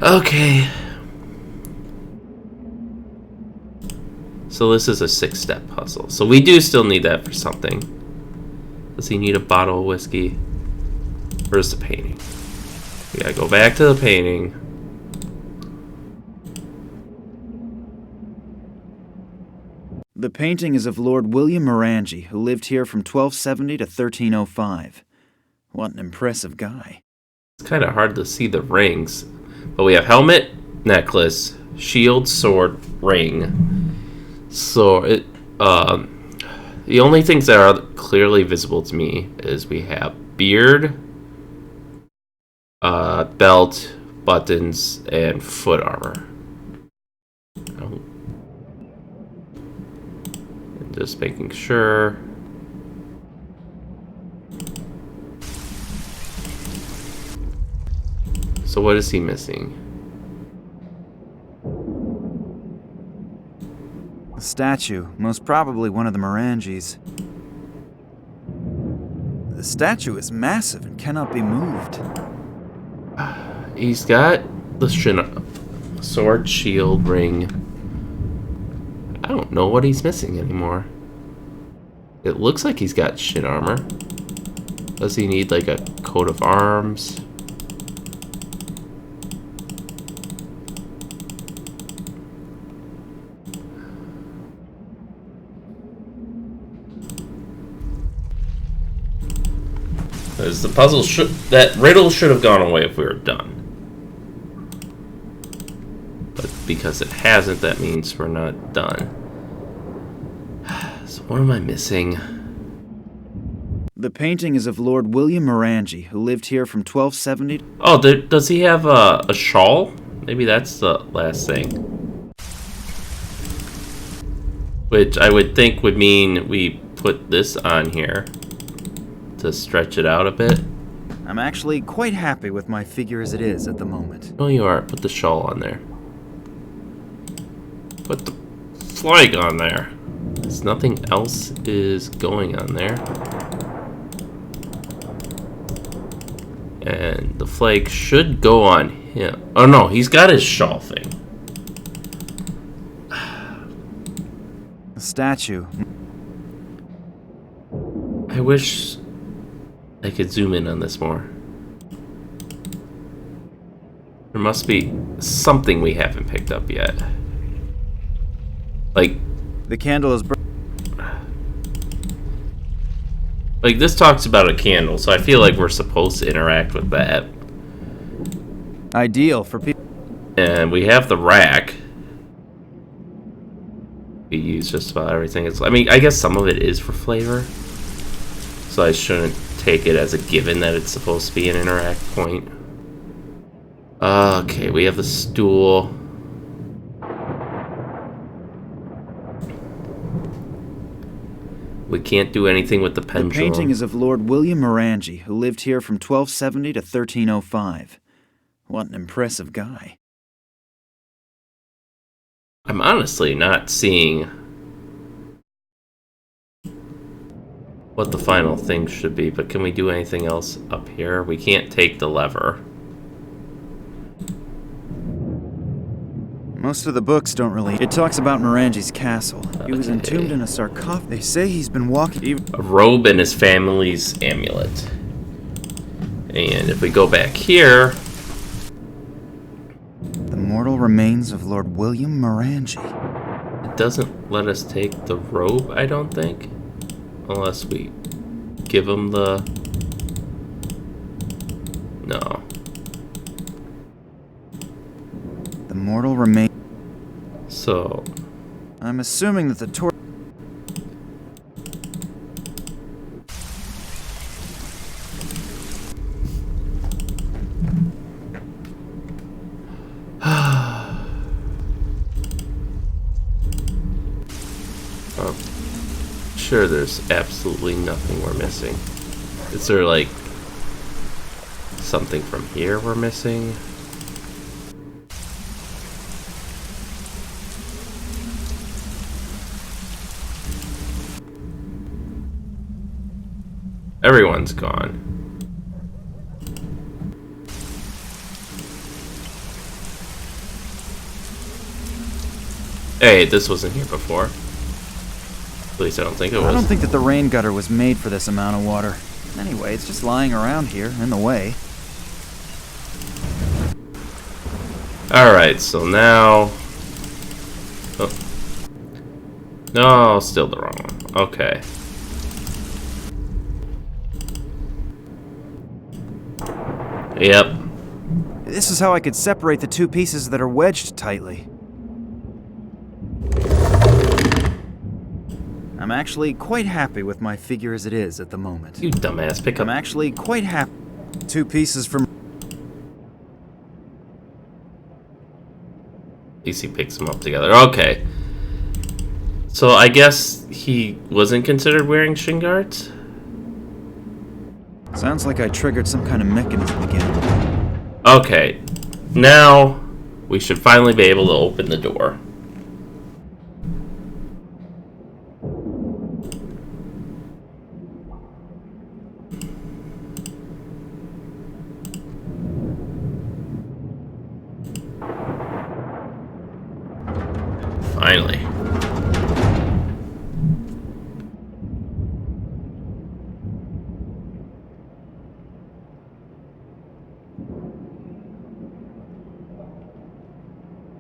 Okay. So this is a 6-step puzzle. So we do still need that for something. Does he need a bottle of whiskey? Where's the painting? We gotta go back to the painting. The painting is of Lord William Morangie, who lived here from 1270 to 1305. What an impressive guy. It's kind of hard to see the rings. But we have helmet, necklace, shield, sword, ring. So it, the only things that are clearly visible to me is we have beard, belt, buttons, and foot armor. Just making sure. So what is he missing? A statue, most probably one of the Morangies. The statue is massive and cannot be moved. He's got the sword, shield, ring. I don't know what he's missing anymore. It looks like he's got shin armor. Does he need like a coat of arms? Because the puzzle that riddle should have gone away if we were done. But because it hasn't, that means we're not done. So what am I missing? The painting is of Lord William Morangie, who lived here from 1270. Oh, does he have a shawl? Maybe that's the last thing. Which I would think would mean we put this on here to stretch it out a bit. I'm actually quite happy with my figure as it is at the moment. Oh, you are. Put the shawl on there. Put the flag on there. Because nothing else is going on there. And the flag should go on him. Oh no, he's got his shawl thing. A statue. I wish I could zoom in on this more. There must be something we haven't picked up yet. Like The candle is this talks about a candle, so I feel like we're supposed to interact with that. ideal for people. And we have the rack. We use just about everything. I mean, I guess some of it is for flavor. So I shouldn't take it as a given that it's supposed to be an interact point. Okay, we have the stool. We can't do anything with the pendulum. The painting is of Lord William Morangie, who lived here from 1270 to 1305. What an impressive guy. I'm honestly not seeing what the final thing should be, but can we do anything else up here? We can't take the lever. Most of the books don't really... It talks about Morangie's castle. He was entombed in a sarcophagus. They say he's been walking... A robe and his family's amulet. And if we go back here... The mortal remains of Lord William Morangie. It doesn't let us take the robe, I don't think. Unless we give him the... No. So, I'm assuming that the torch... sure there's absolutely nothing we're missing. Is there like something from here we're missing? Everyone's gone. Hey, this wasn't here before. At least I don't think it was. I don't think that the rain gutter was made for this amount of water. Anyway, it's just lying around here, in the way. Alright, so now... Oh. No, still the wrong one. Okay. Yep. This is how I could separate the two pieces that are wedged tightly. I'm actually quite happy with my figure as it is at the moment. You dumbass, pick up. I'm actually quite happy. Two pieces from... At least he picks them up together. Okay. So I guess he wasn't considered wearing shin guards? Sounds like I triggered some kind of mechanism again. Okay. Now we should finally be able to open the door. Finally.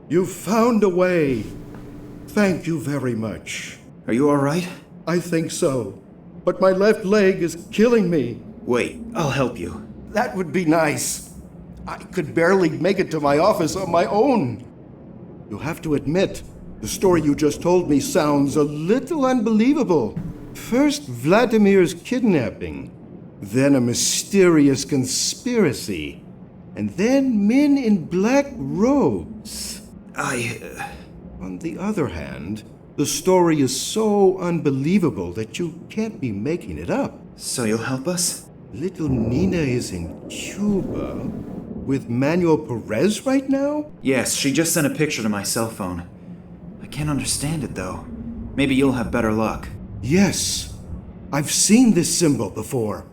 You found a way. Thank you very much. Are you alright? I think so. But my left leg is killing me. Wait, I'll help you. That would be nice. I could barely make it to my office on my own. You have to admit, the story you just told me sounds a little unbelievable. First Vladimir's kidnapping, then a mysterious conspiracy, and then men in black robes. On the other hand, the story is so unbelievable that you can't be making it up. So you'll help us? Little Nina is in Cuba with Manuel Perez right now? Yes, she just sent a picture to my cell phone. I can't understand it, though. Maybe you'll have better luck. Yes, I've seen this symbol before,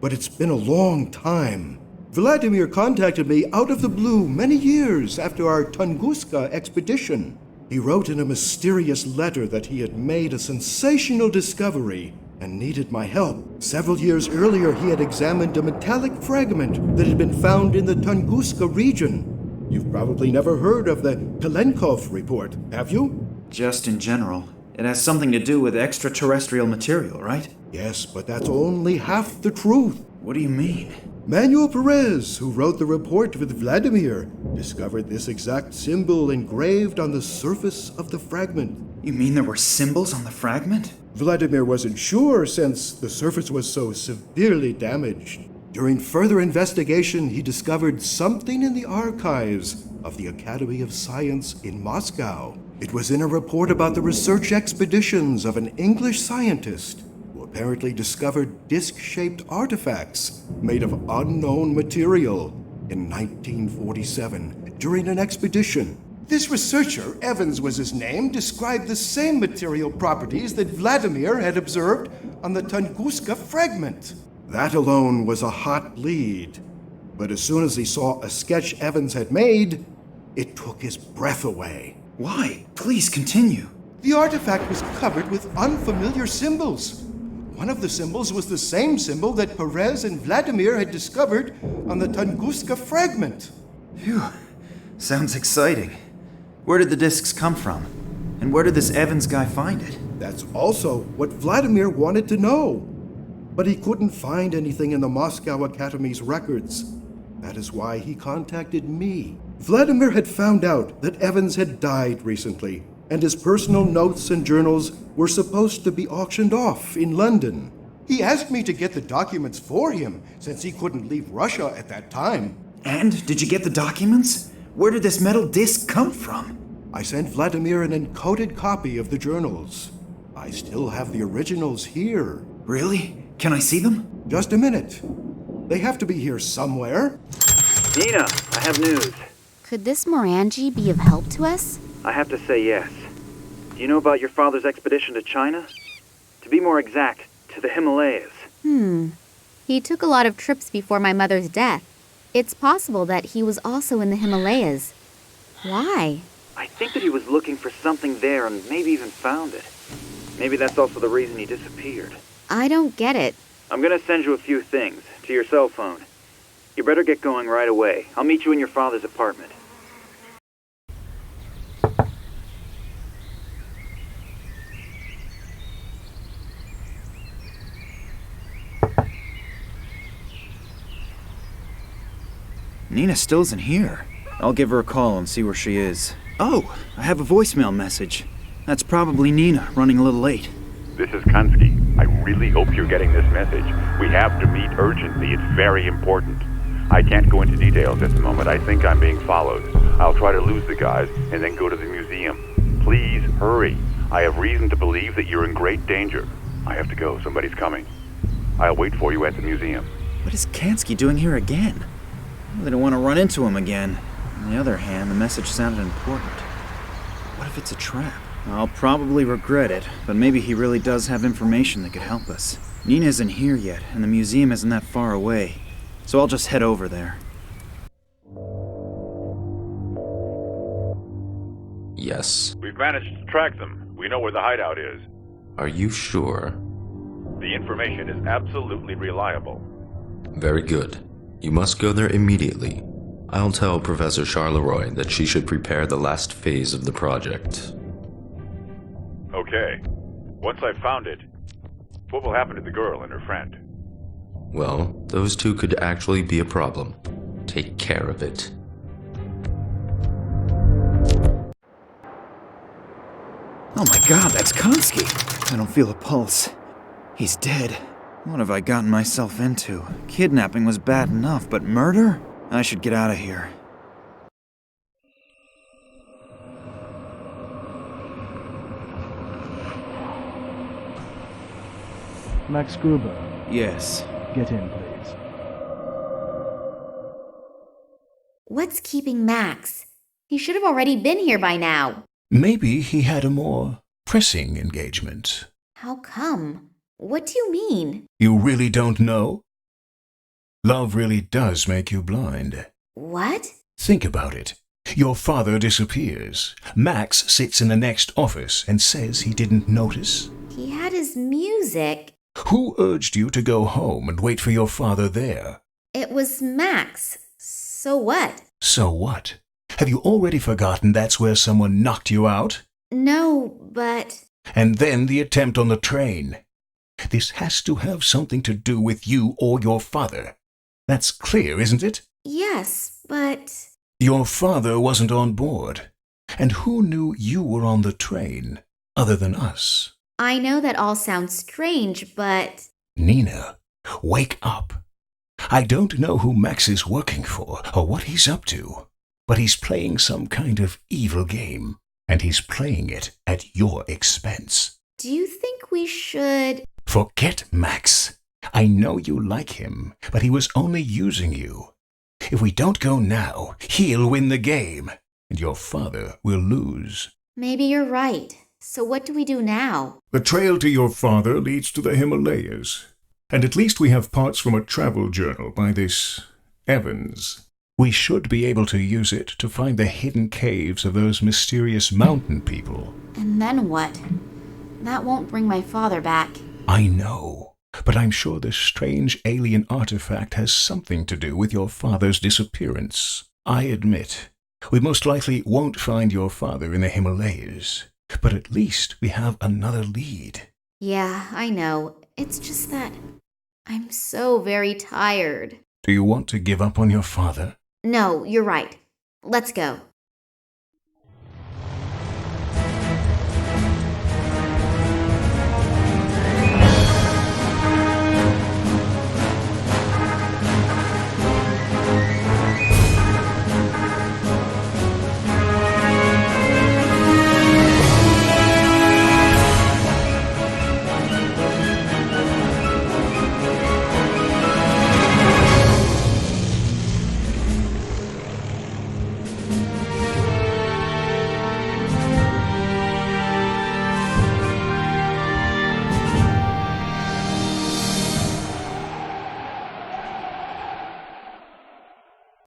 but it's been a long time. Vladimir contacted me out of the blue many years after our Tunguska expedition. He wrote in a mysterious letter that he had made a sensational discovery and needed my help. Several years earlier, he had examined a metallic fragment that had been found in the Tunguska region. You've probably never heard of the Kalenkov report, have you? Just in general. It has something to do with extraterrestrial material, right? Yes, but that's only half the truth. What do you mean? Manuel Perez, who wrote the report with Vladimir, discovered this exact symbol engraved on the surface of the fragment. You mean there were symbols on the fragment? Vladimir wasn't sure since the surface was so severely damaged. During further investigation, he discovered something in the archives of the Academy of Science in Moscow. It was in a report about the research expeditions of an English scientist who apparently discovered disc-shaped artifacts made of unknown material in 1947 during an expedition. This researcher, Evans was his name, described the same material properties that Vladimir had observed on the Tunguska fragment. That alone was a hot lead. But as soon as he saw a sketch Evans had made, it took his breath away. Why? Please continue. The artifact was covered with unfamiliar symbols. One of the symbols was the same symbol that Perez and Vladimir had discovered on the Tunguska fragment. Phew. Sounds exciting. Where did the discs come from? And where did this Evans guy find it? That's also what Vladimir wanted to know. But he couldn't find anything in the Moscow Academy's records. That is why he contacted me. Vladimir had found out that Evans had died recently, and his personal notes and journals were supposed to be auctioned off in London. He asked me to get the documents for him, since he couldn't leave Russia at that time. And did you get the documents? Where did this metal disc come from? I sent Vladimir an encoded copy of the journals. I still have the originals here. Really? Can I see them? Just a minute. They have to be here somewhere. Nina, I have news. Could this Morangie be of help to us? I have to say yes. Do you know about your father's expedition to China? To be more exact, to the Himalayas. He took a lot of trips before my mother's death. It's possible that he was also in the Himalayas. Why? I think that he was looking for something there and maybe even found it. Maybe that's also the reason he disappeared. I don't get it. I'm gonna send you a few things to your cell phone. You better get going right away. I'll meet you in your father's apartment. Nina still isn't here. I'll give her a call and see where she is. Oh, I have a voicemail message. That's probably Nina, running a little late. This is Kunsky. I really hope you're getting this message. We have to meet urgently. It's very important. I can't go into details at the moment. I think I'm being followed. I'll try to lose the guys and then go to the museum. Please hurry. I have reason to believe that you're in great danger. I have to go. Somebody's coming. I'll wait for you at the museum. What is Kansky doing here again? I really don't want to run into him again. On the other hand, the message sounded important. What if it's a trap? I'll probably regret it, but maybe he really does have information that could help us. Nina isn't here yet, and the museum isn't that far away, so I'll just head over there. Yes. We've managed to track them. We know where the hideout is. Are you sure? The information is absolutely reliable. Very good. You must go there immediately. I'll tell Professor Charleroi that she should prepare the last phase of the project. Okay. Once I've found it, what will happen to the girl and her friend? Well, those two could actually be a problem. Take care of it. Oh my god, that's Kansky! I don't feel a pulse. He's dead. What have I gotten myself into? Kidnapping was bad enough, but murder? I should get out of here. Max Gruber, Yes. get in, please. What's keeping Max? He should have already been here by now. Maybe he had a more pressing engagement. How come? What do you mean? You really don't know? Love really does make you blind. What? Think about it. Your father disappears. Max sits in the next office and says he didn't notice. He had his music. Who urged you to go home and wait for your father there? It was Max. So what? So what? Have you already forgotten that's where someone knocked you out? No, but... And then the attempt on the train. This has to have something to do with you or your father. That's clear, isn't it? Yes, but... Your father wasn't on board. And who knew you were on the train, other than us? I know that all sounds strange, but... Nina, wake up. I don't know who Max is working for or what he's up to, but he's playing some kind of evil game, and he's playing it at your expense. Do you think we should... Forget Max. I know you like him, but he was only using you. If we don't go now, he'll win the game, and your father will lose. Maybe you're right. So what do we do now? The trail to your father leads to the Himalayas. And at least we have parts from a travel journal by this Evans. We should be able to use it to find the hidden caves of those mysterious mountain people. And then what? That won't bring my father back. I know, but I'm sure this strange alien artifact has something to do with your father's disappearance. I admit, we most likely won't find your father in the Himalayas, but at least we have another lead. Yeah, I know. It's just that I'm so very tired. Do you want to give up on your father? No, you're right. Let's go.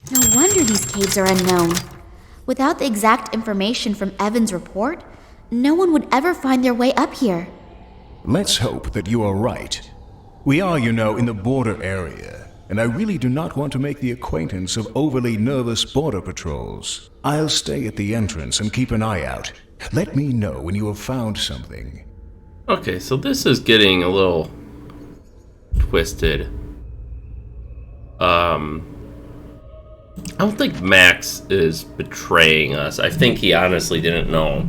No wonder these caves are unknown. Without the exact information from Evan's report, no one would ever find their way up here. Let's hope that you are right. We are, you know, in the border area, and I really do not want to make the acquaintance of overly nervous border patrols. I'll stay at the entrance and keep an eye out. Let me know when you have found something. Okay, so this is getting a little twisted. I don't think Max is betraying us. I think he honestly didn't know.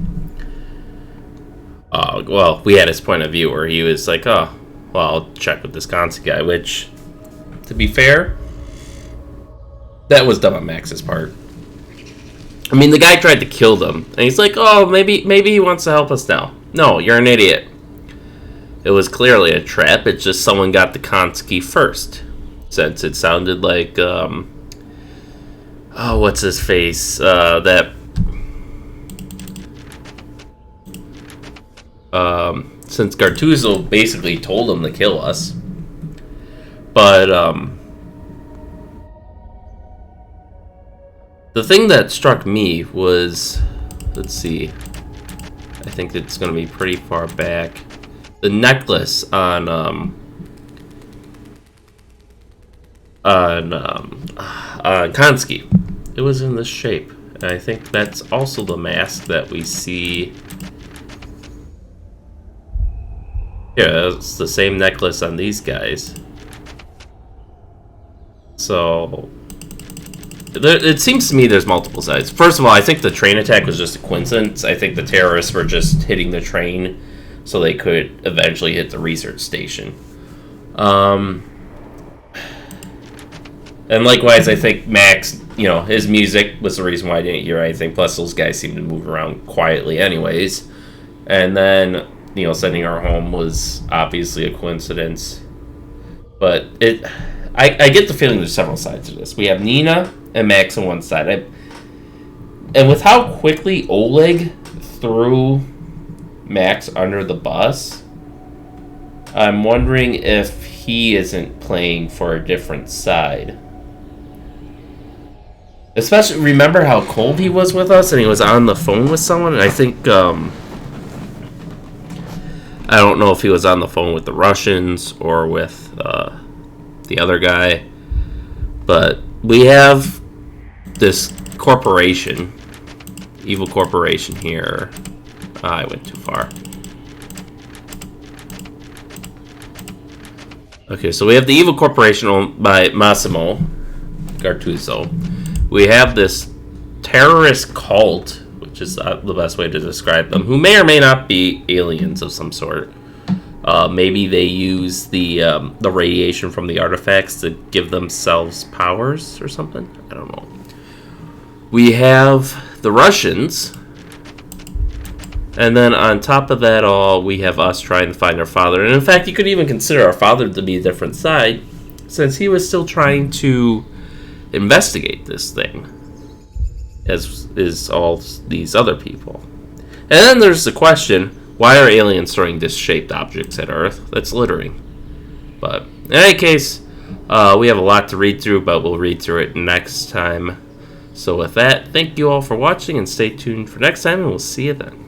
Well, we had his point of view where he was like, oh, well, I'll check with this Kansi guy, which, to be fair, that was dumb on Max's part. I mean, the guy tried to kill them, and he's like, oh, maybe he wants to help us now. No, you're an idiot. It was clearly a trap. It's just someone got the Kansi first. Since it sounded like, oh, what's his face? Since Gartuzzo basically told him to kill us. But, the thing that struck me was, let's see, I think it's going to be pretty far back. The necklace on Kanski. It was in this shape. And I think that's also the mask that we see. Yeah, it's the same necklace on these guys. So it seems to me there's multiple sides. First of all, I think the train attack was just a coincidence. I think the terrorists were just hitting the train so they could eventually hit the research station. And likewise, I think Max, his music was the reason why I didn't hear anything. Plus, those guys seemed to move around quietly anyways. And then, sending her home was obviously a coincidence. But I get the feeling there's several sides to this. We have Nina and Max on one side. And with how quickly Oleg threw Max under the bus, I'm wondering if he isn't playing for a different side. Especially, remember how cold he was with us and he was on the phone with someone? And I think, I don't know if he was on the phone with the Russians or with the other guy. But we have this corporation, evil corporation here. I went too far. Okay, so we have the evil corporation owned by Massimo Gartuzzo. We have this terrorist cult, which is the best way to describe them, who may or may not be aliens of some sort. Maybe they use the radiation from the artifacts to give themselves powers or something. I don't know. We have the Russians. And then on top of that all, we have us trying to find our father. And in fact, you could even consider our father to be a different side, since he was still trying to investigate this thing, as is all these other people. And then there's the question, why are aliens throwing disc-shaped objects at Earth? That's littering. But in any case, we have a lot to read through, but we'll read through it next time. So with that, thank you all for watching, and stay tuned for next time, and we'll see you then.